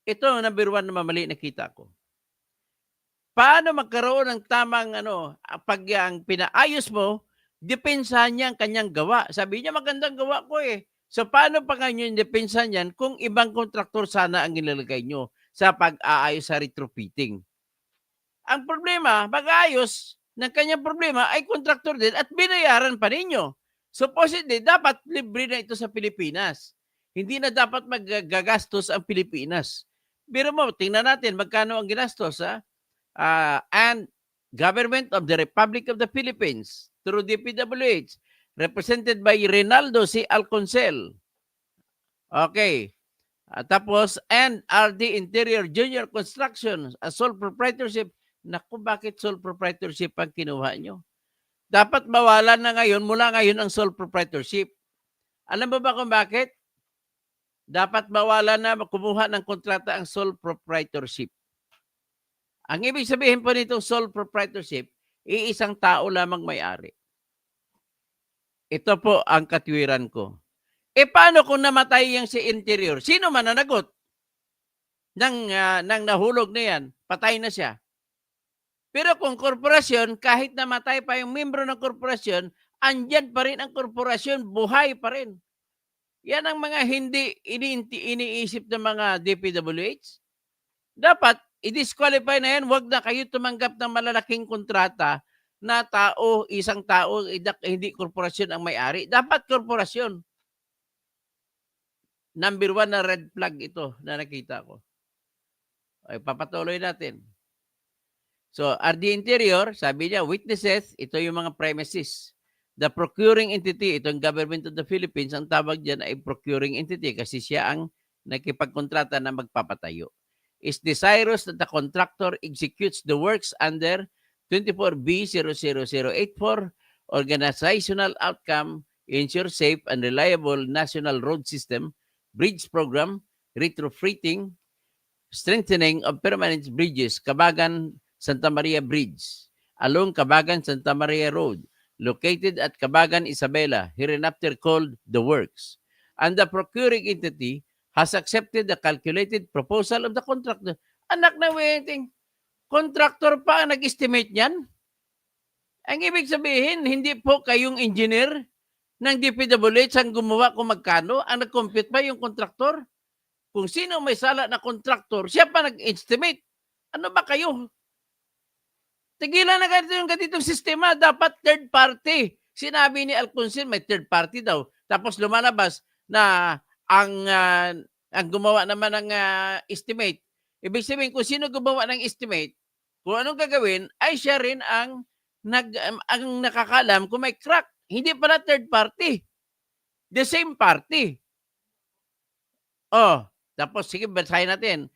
Ito, number 1 na mamali nakita ko. Paano magkaroon ng tamang pag ang pinaayos mo, depensahan niya ang kanyang gawa. Sabi niya, magandang gawa ko eh. So, paano pa kayo yung depensa niyan kung ibang kontraktor sana ang ilalagay nyo sa pag-aayos sa retrofitting? Ang problema, mag-ayos ng kanyang problema ay kontraktor din at binayaran pa ninyo. Supposedly, dapat libre na ito sa Pilipinas. Hindi na dapat maggagastos ang Pilipinas. Pero mo, tingnan natin magkano ang ginastos. And Government of the Republic of the Philippines through DPWH, represented by Reynaldo C. Alconcel. Okay. Tapos, and RD Interior Junior Construction, a sole proprietorship. Naku, bakit sole proprietorship ang kinuha nyo? Dapat mawalan na ngayon, mula ngayon ang sole proprietorship. Alam mo ba kung bakit? Dapat mawalan na kumuha ng kontrata ang sole proprietorship. Ang ibig sabihin po nitong sole proprietorship, iisang tao lamang may-ari. Ito po ang katwiran ko. Paano kung namatay yung si Interior? Sino mananagot? Nang nahulog na yan, patay na siya. Pero kung korporasyon, kahit namatay pa yung membro ng korporasyon, andyan pa rin ang korporasyon, buhay pa rin. Yan ang mga hindi iniisip ng mga DPWH. Dapat, i-disqualify na yan, huwag na kayo tumanggap ng malalaking kontrata na tao, isang tao, hindi korporasyon ang may-ari. Dapat korporasyon. Number 1 na red flag ito na nakita ko. Ay, papatuloy natin. So, RD Interior, sabi niya, witnesses, ito yung mga premises. The procuring entity, ito ang Government of the Philippines, ang tawag dyan ay procuring entity kasi siya ang nakipagkontrata na magpapatayo. Is desirous that the contractor executes the works under 24B00084, organizational outcome, ensure safe and reliable national road system, bridge program, retrofitting, strengthening of permanent bridges, Cabagan Santa Maria Bridge, along Cabagan Santa Maria Road, located at Cabagan Isabela, hereinafter called The Works. And the procuring entity has accepted the calculated proposal of the contractor. Anak na waiting, contractor pa ang nag-estimate niyan? Ang ibig sabihin, hindi po kayong engineer ng DPWH ang gumawa kung magkano, ang nag-compute pa yung contractor. Kung sino may sala na contractor, siya pa nag-estimate. Ano ba kayo? Tigilan na ganitong sistema. Dapat third party. Sinabi ni Alconcel may third party daw. Tapos lumalabas na ang gumawa naman ng estimate. Ibig sabihin kung sino gumawa ng estimate, kung anong gagawin, ay siya rin ang nakakalam kung may crack. Hindi pala third party. The same party. Tapos sige, basahin natin.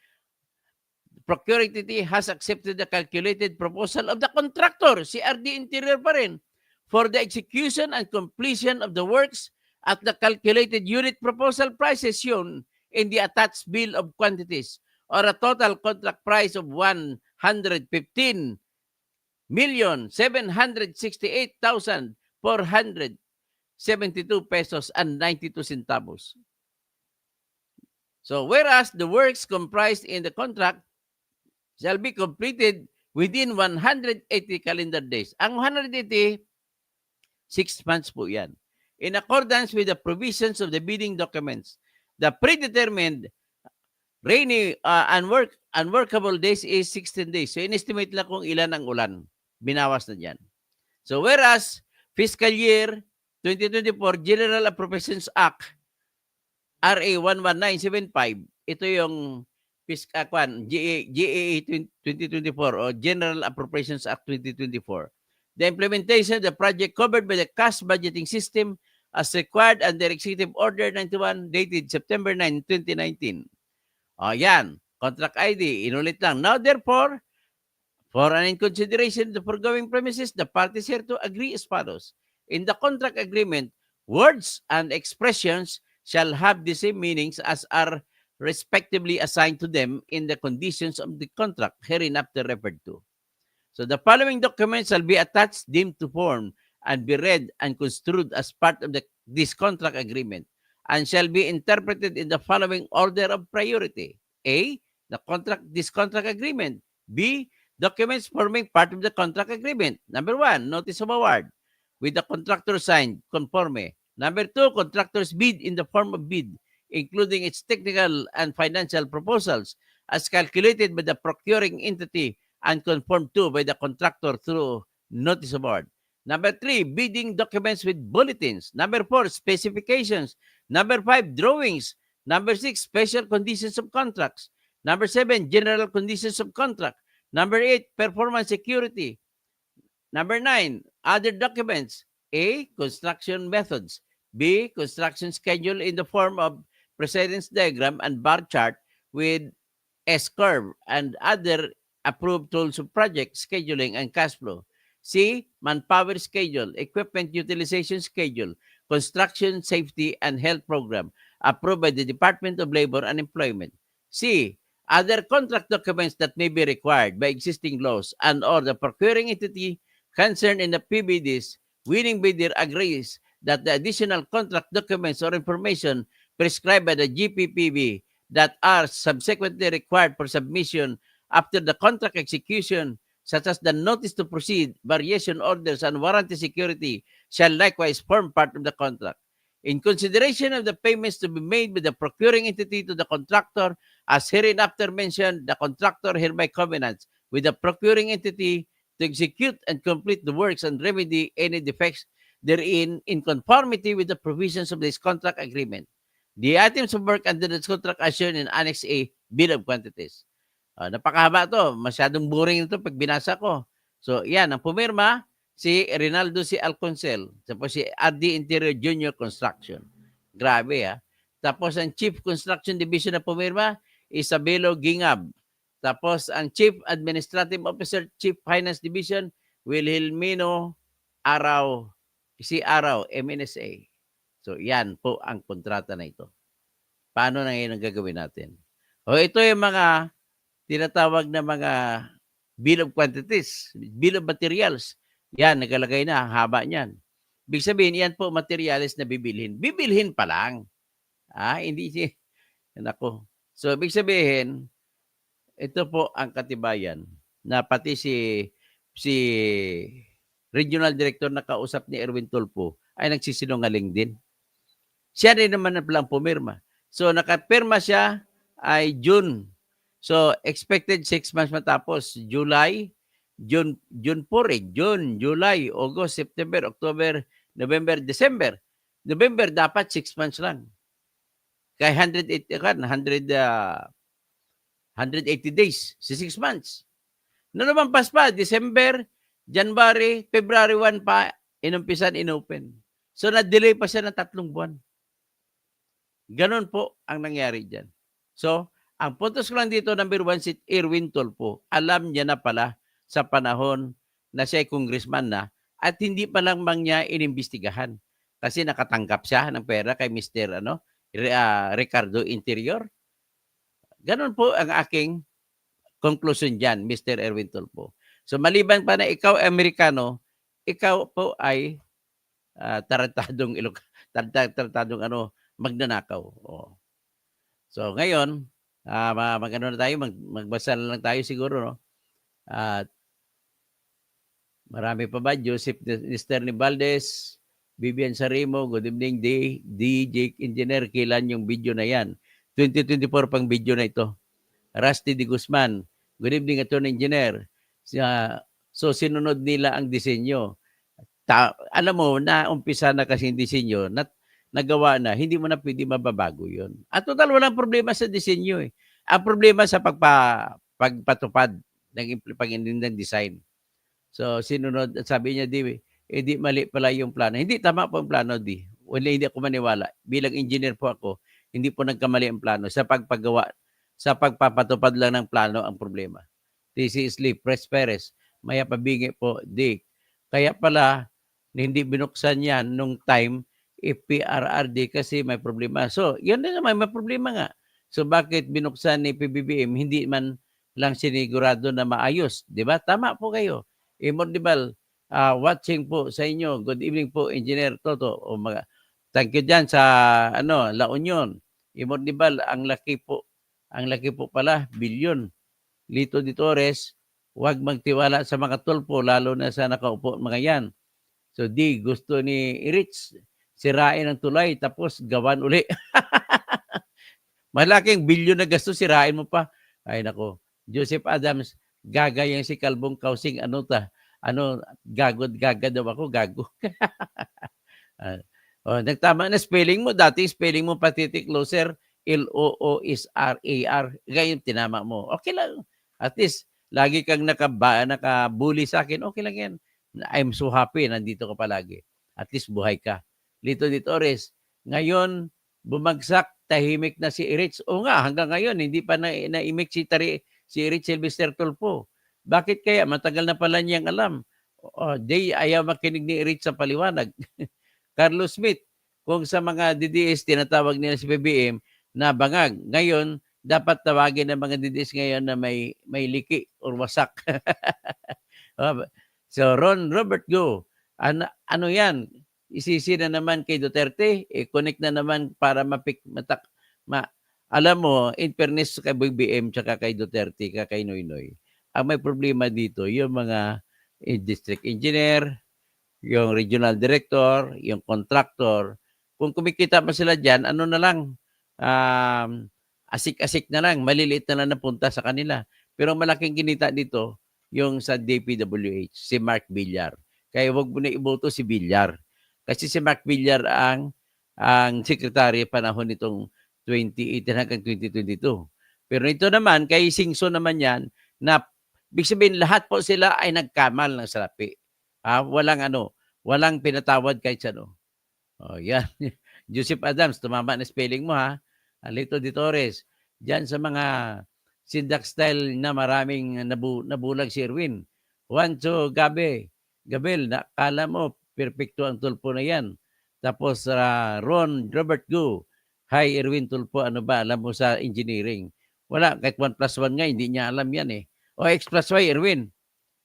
Procuring entity has accepted the calculated proposal of the contractor, si RD Interior pa rin, for the execution and completion of the works at the calculated unit proposal prices shown in the attached bill of quantities, or a total contract price of 115,768,472 pesos and 92 centavos. So, whereas the works comprised in the contract shall be completed within 180 calendar days. Ang 180, 6 months po yan. In accordance with the provisions of the bidding documents, the predetermined rainy unworkable days is 16 days. So, in-estimate lang kung ilan ang ulan. Binawas na dyan. So, whereas fiscal year 2024 General Appropriations Act RA 11975, ito yung GAA 2024 or General Appropriations Act 2024. The implementation of the project covered by the cash budgeting system as required under Executive Order 91 dated September 9, 2019. Yan. Contract ID. Inulit lang. Now, therefore, for an in consideration of the foregoing premises, the parties here to agree as follows. In the contract agreement, words and expressions shall have the same meanings as are respectively assigned to them in the conditions of the contract hereinafter referred to. So the following documents shall be attached, deemed to form, and be read and construed as part of this contract agreement, and shall be interpreted in the following order of priority. A, this contract agreement. B, documents forming part of the contract agreement. Number 1, notice of award, with the contractor signed, conforme. Number 2, contractor's bid in the form of bid, including its technical and financial proposals as calculated by the procuring entity and conformed to by the contractor through notice of award. Number 3, bidding documents with bulletins. Number 4, specifications. Number 5, drawings. Number 6, special conditions of contracts. Number 7, general conditions of contract. Number 8, performance security. Number 9, other documents. A, construction methods. B, construction schedule in the form of precedence diagram and bar chart with S-curve and other approved tools of project scheduling and cash flow. C, manpower schedule, equipment utilization schedule, construction safety and health program approved by the Department of Labor and Employment. C, other contract documents that may be required by existing laws and or the procuring entity concerned in the PBDs. Winning bidder agrees that the additional contract documents or information prescribed by the GPPB that are subsequently required for submission after the contract execution, such as the notice to proceed, variation orders, and warranty security, shall likewise form part of the contract. In consideration of the payments to be made by the procuring entity to the contractor, as hereinafter mentioned, the contractor hereby covenants with the procuring entity to execute and complete the works and remedy any defects therein in conformity with the provisions of this contract agreement. The items of work under this contract are shown in Annex A, Bill of Quantities. Napakahaba to. Masyadong boring ito pag binasa ko. So, yan. Ang pumirma, si Rinaldo C. Alconcel. Tapos si RD Interior Junior Construction. Grabe, ha. Tapos ang Chief Construction Division na pumirma, Isabelo Gingab. Tapos ang Chief Administrative Officer, Chief Finance Division, Wilhelmino Araw, si Araw, MNSA. So, yan po ang kontrata na ito. Paano na ngayon ang gagawin natin? O, ito yung mga tinatawag na mga bill of quantities, bill of materials. Yan, nagalagay na, ang haba niyan. Ibig sabihin, yan po materials na bibilhin. Bibilhin pa lang. Hindi siya. Nako. So, ibig sabihin, ito po ang katibayan na pati si Regional Director na kausap ni Erwin Tulfo ay nagsisinungaling din. Siya rin naman na palang pumirma. So, nakapirma siya ay June. So, expected 6 months matapos. July, June po rin. June, July, August, September, October, November, December. November, dapat 6 months lang. Kaya 180 days, 6 months. No naman pa, December, January, February 1 pa, inumpisan, inopen. So, na-delay pa siya ng 3 buwan. Ganon po ang nangyari dyan. So, ang puntos ko lang dito, number 1, si Erwin Tulfo. Alam niya na pala sa panahon na siya ay congressman na at hindi pa lang niya inimbestigahan. Kasi nakatanggap siya ng pera kay Mr. Ricardo Interior. Ganon po ang aking conclusion dyan, Mr. Erwin Tulfo. So maliban pa na ikaw Amerikano, ikaw po ay tarantadong magnanakaw. Oh. So ngayon, magano na tayo, magbasa na lang tayo siguro, no? At marami pa ba? Joseph Mr. Valdez, Vivian Sarimo, good evening, DJ Engineer, kailan yung video na yan? 2024 pang video na ito. Rusty de Guzman, good evening, Attorney Engineer. So, sinunod nila ang disenyo. Alam mo, umpisa na kasi yung disenyo, nagawa na, hindi mo na pwede mababago yun. At total, walang problema sa disenyo. Ang problema sa pagpatupad ng design. So, sinunod, at sabi niya, di mali pala yung plano. Hindi, tama po ang plano, hindi ako maniwala. Bilang engineer po ako, hindi po nagkamali ang plano. Sa pagpagawa, sa pagpapatupad lang ng plano ang problema. TC Sleep, Press Perez, Maya Pabingi po, Dick. Kaya pala, hindi binuksan yan nung time PRRD kasi may problema. So, yan din naman, may problema nga. So, bakit binuksan ni PBBM, hindi man lang sinigurado na maayos? Diba? Tama po kayo. Immordible, watching po sa inyo. Good evening po, Engineer Toto. Thank you dyan sa La Union. Immordible, ang laki po pala, bilyon. Lito de Torres, huwag magtiwala sa mga Tulfo, lalo na sa nakaupo mga yan. So, gusto ni Rich, sirain ang tulay, tapos gawan uli. Malaking bilyon na gasto, sirain mo pa. Ay nako. Joseph Adams, gaga yung si Kalbong Kausing, gaga daw ako, gago. Nagtama na spelling mo. Dati spelling mo patitik closer, L-O-O is R-A-R. Ngayon, tinama mo. Okay lang. At least, lagi kang nakabully sa akin. Okay lang yan. I'm so happy. Nandito ka palagi. At least, buhay ka. Lito de Torres, ngayon, bumagsak, tahimik na si Erich. O nga, hanggang ngayon, hindi pa na-imik si Erich Sylvester Tulfo. Bakit kaya? Matagal na pala niyang alam. Ayaw makinig ni Erich sa paliwanag. Carlos Smith, kung sa mga DDS tinatawag nila si PBM na bangag. Ngayon, dapat tawagin ng mga DDS ngayon na may liki or wasak. So, Ron Robert Go, ano yan? Isisi na naman kay Duterte, connect na naman para alam mo, in fairness kay BBM tsaka kay Duterte, kay Noynoy, ang may problema dito, yung mga district engineer, yung regional director, yung contractor, kung kumikita pa sila dyan, ano na lang, asik-asik na lang, maliliit na lang napunta sa kanila. Pero malaking kinita dito, yung sa DPWH, si Mark Villar. Kaya wag mo na iboto si Villar. Kasi si Mark Villar ang sekretary panahon nitong 2018 hanggang 2022. Pero ito naman, kay Singso naman yan, na ibig sabihin lahat po sila ay nagkamal ng salapi. Walang pinatawad kahit sano. Yan. Joseph Adams, tumama na spelling mo ha. Lito de Torres, diyan sa mga Sindak style na maraming nabulag si Erwin. Juancho Gabel, nakala mo, perfecto ang Tulfo na yan. Tapos Ron Robert Gu, hi Erwin Tulfo, ano ba, alam mo sa engineering? Wala, kahit 1+1 nga, hindi niya alam yan eh. O X plus Y, Erwin.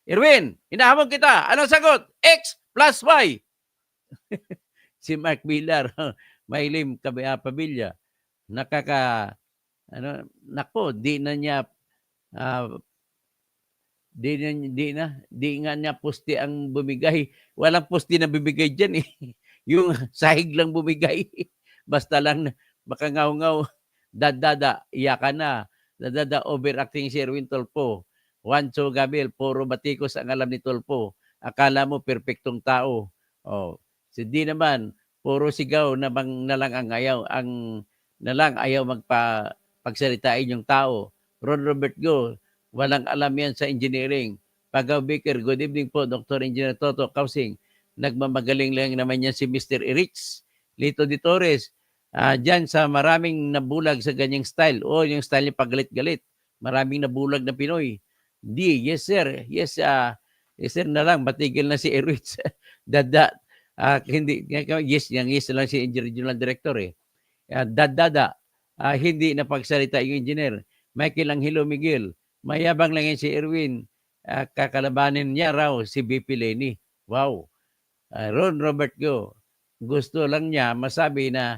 Erwin, hinahamon kita. Anong sagot? X plus Y. Si Mark Villar, Mailim Pabilla, di na niya di nga niya poste ang bumigay. Walang poste na bibigay diyan eh. Yung sahig lang bumigay. Basta lang makangaw-ngaw, dadada, iyakan na. Dadada, overacting si Erwin Tulfo. Juancho Gabriel, puro batikos ang alam ni Tulfo. Akala mo perfectong tao. Si di naman, puro sigaw na lang ang ayaw pagsalitain yung tao. Ron Robert Go, walang alam yan sa engineering. Pagaw Baker, good evening po, Dr. Engineer Toto Kausing. Nagmamagaling lang naman yan si Mr. Erich. Lito de Torres, dyan sa maraming nabulag sa ganyang style. Yung style niya pagalit-galit. Maraming nabulag na Pinoy. Yes sir. Yes sir na lang, matigil na si Erich. Hindi, yes lang si regional director eh. Hindi na pagsalita yung engineer. Michael Angelo Miguel, mayabang lang yan si Erwin. Kakalabanin niya raw si BP Lenny. Wow. Ron Robert Go, gusto lang niya masabi na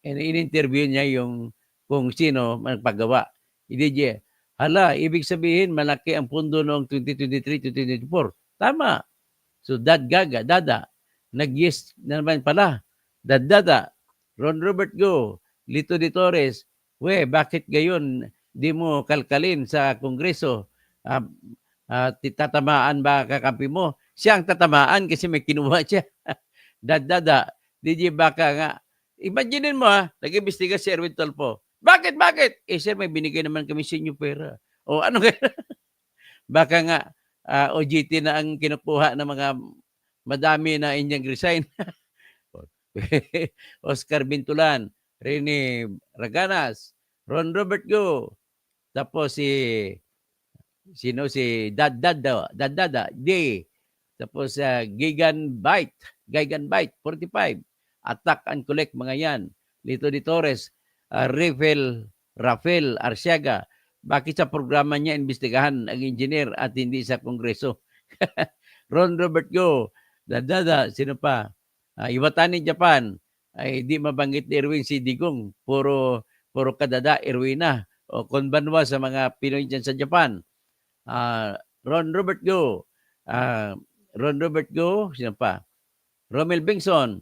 in-interview niya yung kung sino magpagawa. Hindi hala, ibig sabihin malaki ang pundo noong 2023-2024. Tama. So dada, nag-yes na naman pala. Dada, Ron Robert Go, Lito de Torres, bakit gayon di mo kalkalin sa Kongreso? Tatamaan ba kakampi mo? Siya ang tatamaan kasi may kinuha siya. Dada, DJ baka nga. Imaginin mo nag-imbestiga si Erwin Tulfo. Bakit? Sir, may binigay naman kami sa inyo pera. O ano kaya? Baka nga, OJT na ang kinukuha ng mga madami na inyang resign. Oscar Bintulan, Rene Raganas, Ron Robert Go, tapos si Dadada, D, tapos Gigan Bite, 45, Attack and Collect, mga yan. Lito de Torres, Rafael Arsiaga, bakit sa programa niya imbestigahan ang engineer at hindi sa Kongreso? Ron Robert Go, Dadada, sino pa? Iwatani Japan, ay di mabanggit ni Erwin si Digong, puro kadada Erwina o konbanwa sa mga Pinoy dyan sa Japan. Ron Robert Go, sino pa? Romel Bengson,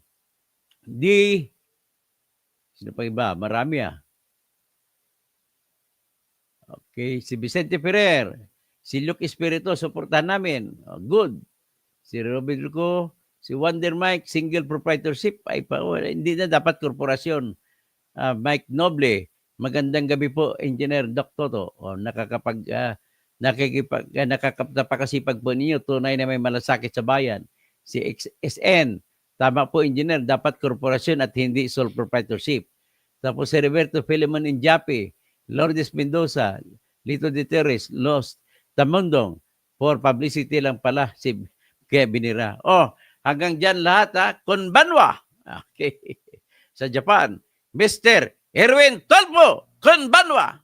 sino pa iba? Marami Okay, si Vicente Ferrer, Si Luke Espiritu, suportahan namin. Good. Si Rodrigo, si Wonder Mike, single proprietorship. Ay, hindi na dapat korporasyon. Mike Noble, magandang gabi po, Engineer Doc Toto. Nakakapagpakasipag po ninyo, tunay na may malasakit sa bayan. Si SN, tama po, Engineer, dapat korporasyon at hindi sole proprietorship. Tapos si Roberto Philemon Injapi, Lourdes Mendoza, Lito de Terres, Los Tamundong, for publicity lang pala si Binira. Hanggang dyan lahat ha, konbanwa. Okay. Sa Japan, Mr. Erwin Tolpo, konbanwa.